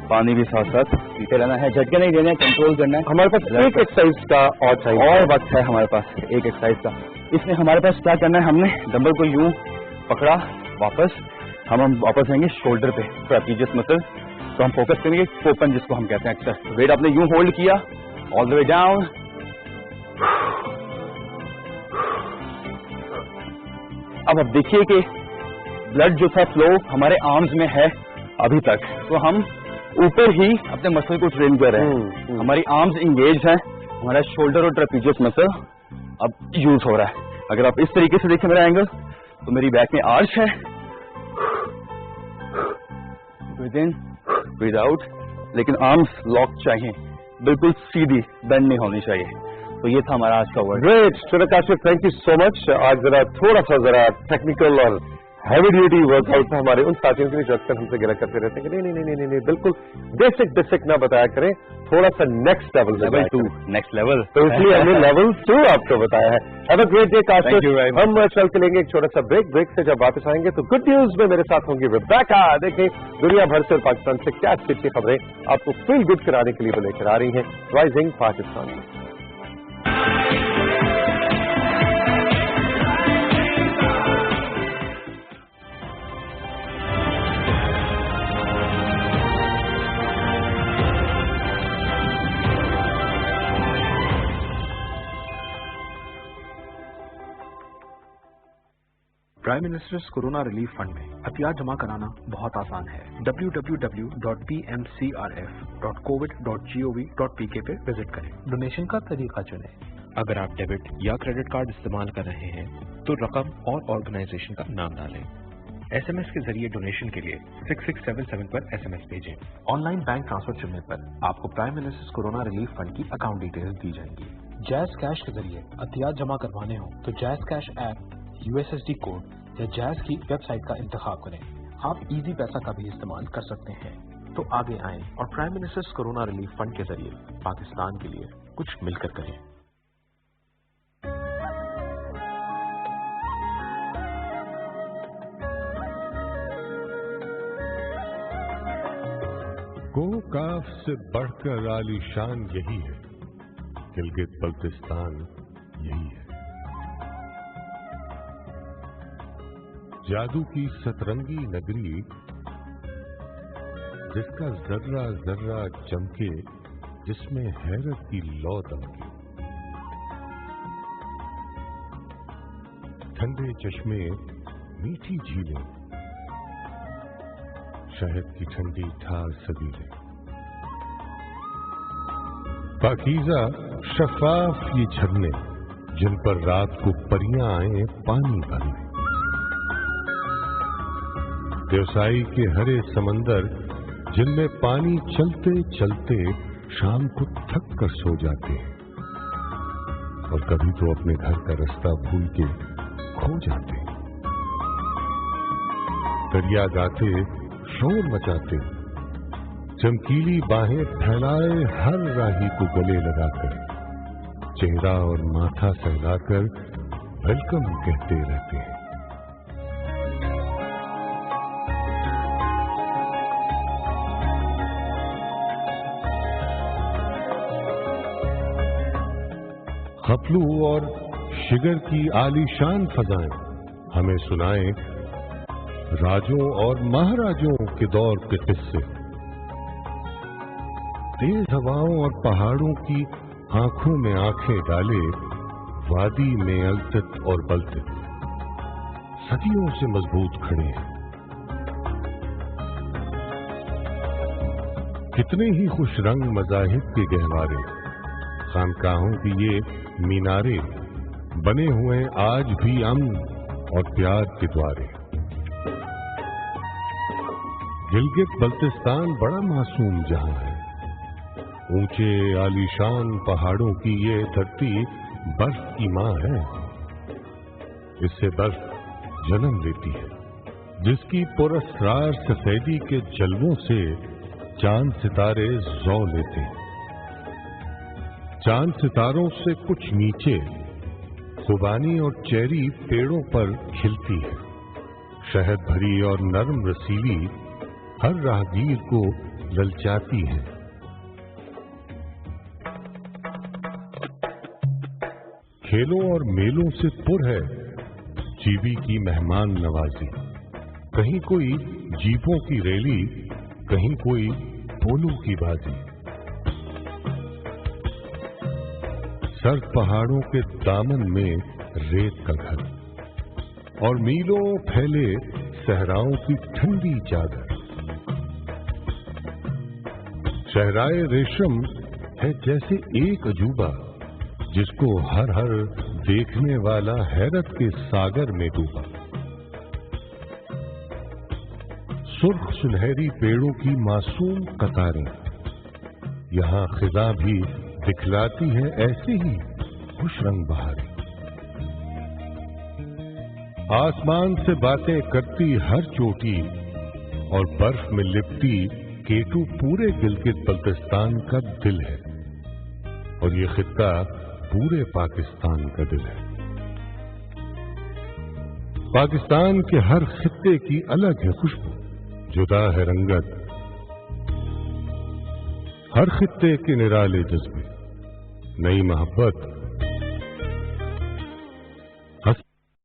B: पानी भी साथ साथ पीते रहना है, झटके नहीं देना है, कंट्रोल करना है।
T: हमारे पास एक एक्सरसाइज का और चाहिए,
B: और वक्त है हमारे पास एक एक्सरसाइज का। इसमें हमारे पास क्या करना है, हमने डंबल को यूं पकड़ा, वापस हम वापस आएंगे शोल्डर पे, ट्रापेजियस मसल, तो हम फोकस करेंगे ओपन, जिसको हम कहते हैं अक्सर। वेट आपने यूं होल्ड किया, ऑल द वे डाउन, अब आप देखिए कि ब्लड जो था फ्लो हमारे आर्म्स में है अभी तक, तो हम ऊपर ही अपने मसल को ट्रेन कर रहे हैं। हमारी आर्म्स इंगेज हैं, हमारा शोल्डर और ट्रापेजियस मसल अब यूज हो रहा है। अगर आप इस तरीके से देखें मेरा एंगल, तो मेरी बैक में आर्च है, ब्रीथ इन ब्रीथ आउट, लेकिन आर्म्स लॉक चाहिए, बिल्कुल सीधी, बेंड नहीं होनी चाहिए। तो ये था हमारा आज का word.
T: Great Kashif, thank you so much. आज थोड़ा सा टेक्निकल और हैवी ड्यूटी वर्कआउट था हमारे उन साथियों के लिए जो अक्सर हमसे गिला करते रहते हैं कि नहीं, बिल्कुल बेसिक ना बताया करें, थोड़ा सा नेक्स्ट लेवल
B: 2 नेक्स्ट लेवल,
T: तो इसलिए हमने लेवल 2 आपको बताया है। Have a great day Kashif. हम चल के लेंगे एक छोटा सा ब्रेक से जब वापस आएंगे तो गुड न्यूज में मेरे साथ होंगी रिबेका। देखें दुनिया भर से और पाकिस्तान से क्या अच्छी अच्छी खबरें आपको फील गुड कराने के लिए वो लेकर आ रही हैं राइजिंग पाकिस्तान में।
S: Prime ministers corona relief fund में अतियात जमा कराना बहुत आसान है। www.pmcrf.covid.gov.pk पे विजिट करें। डोनेशन का तरीका चुनें। अगर आप डेबिट या क्रेडिट कार्ड इस्तेमाल कर रहे हैं तो रकम और ऑर्गेनाइजेशन का नाम डालें। SMS के जरिए डोनेशन के लिए 6677 पर SMS भेजें। ऑनलाइन बैंक ट्रांसफर चुनने पर आपको prime ministers corona relief fund की अकाउंट डिटेल्स दी जाएंगी। जैज़ कैश के जरिए अतियात जमा करवाने हो तो jazz cash app, USSD code या जैज़ की वेबसाइट का इंतखाब करें। आप इजी पैसा का भी इस्तेमाल कर सकते हैं। तो आगे आएं और prime ministers corona relief fund के जरिए पाकिस्तान के लिए कुछ मिलकर करें।
A: कोकाफ से बढ़कर आलीशान यही है, गिलगित बल्तिस्तान यही है। जादू की सतरंगी नगरी जिसका जर्रा जर्रा चमके, जिसमें हैरत की लौ दमके। ठंडे चश्मे, मीठी झीलें, शहद की ठंडी ठार सबीलें, पाकीज़ा शफाफ ये झरने जिन पर रात को परियां आए पानी भरने। व्यवसायी के हरे समंदर जिनमें पानी चलते चलते शाम को थक कर सो जाते हैं और कभी तो अपने घर का रास्ता भूल के खो जाते हैं। दरिया गाते, शोर मचाते, चमकीली बाहें फैलाए हर राही को गले लगाकर, चेहरा और माथा सहलाकर वेलकम कहते रहते हैं। खपलू और शिगर की आलीशान फजाएं हमें सुनाएं राजों और महाराजों के दौर के किस्से। तेज हवाओं और पहाड़ों की आंखों में आंखें डाले, वादी में अलतत और बलतत सदियों से मजबूत खड़े हैं। कितने ही खुश रंग मजाहिब के गहवारे, खानकाहों की ये मीनारे बने हुए आज भी अमन और प्यार के द्वारे। गिलगित बल्तिस्तान बड़ा मासूम जहां है। ऊंचे आलीशान पहाड़ों की ये धरती बर्फ की मां है। इससे बर्फ जन्म लेती है, जिसकी पुरस्कार सफेदी के जलवों से चांद सितारे जौ लेते हैं। चांद सितारों से कुछ नीचे खुबानी और चेरी पेड़ों पर खिलती है। शहद भरी और नरम रसीली हर राहगीर को ललचाती है। खेलों और मेलों से पुर है जीबी की मेहमान नवाजी। कहीं कोई जीपों की रैली, कहीं कोई पोलों की बाजी। सर्द पहाड़ों के दामन में रेत का घर और मीलों फैले सहराओं की ठंडी चादर। शहराए रेशम है जैसे एक अजूबा, जिसको हर हर देखने वाला हैरत के सागर में डूबा। सुर्ख सुनहरी पेड़ों की मासूम कतारें यहां खिजा भी दिखलाती है ऐसे ही खुश रंग बहारें। आसमान से बातें करती हर चोटी और बर्फ में लिपटी केटू पूरे गिलगित बल्तिस्तान का दिल है, और ये खित्ता पूरे पाकिस्तान का दिल है। पाकिस्तान के हर खित्ते की अलग है खुशबू, जुदा है रंगत, हर खित्ते के निराले जज्बे, नई मोहब्बत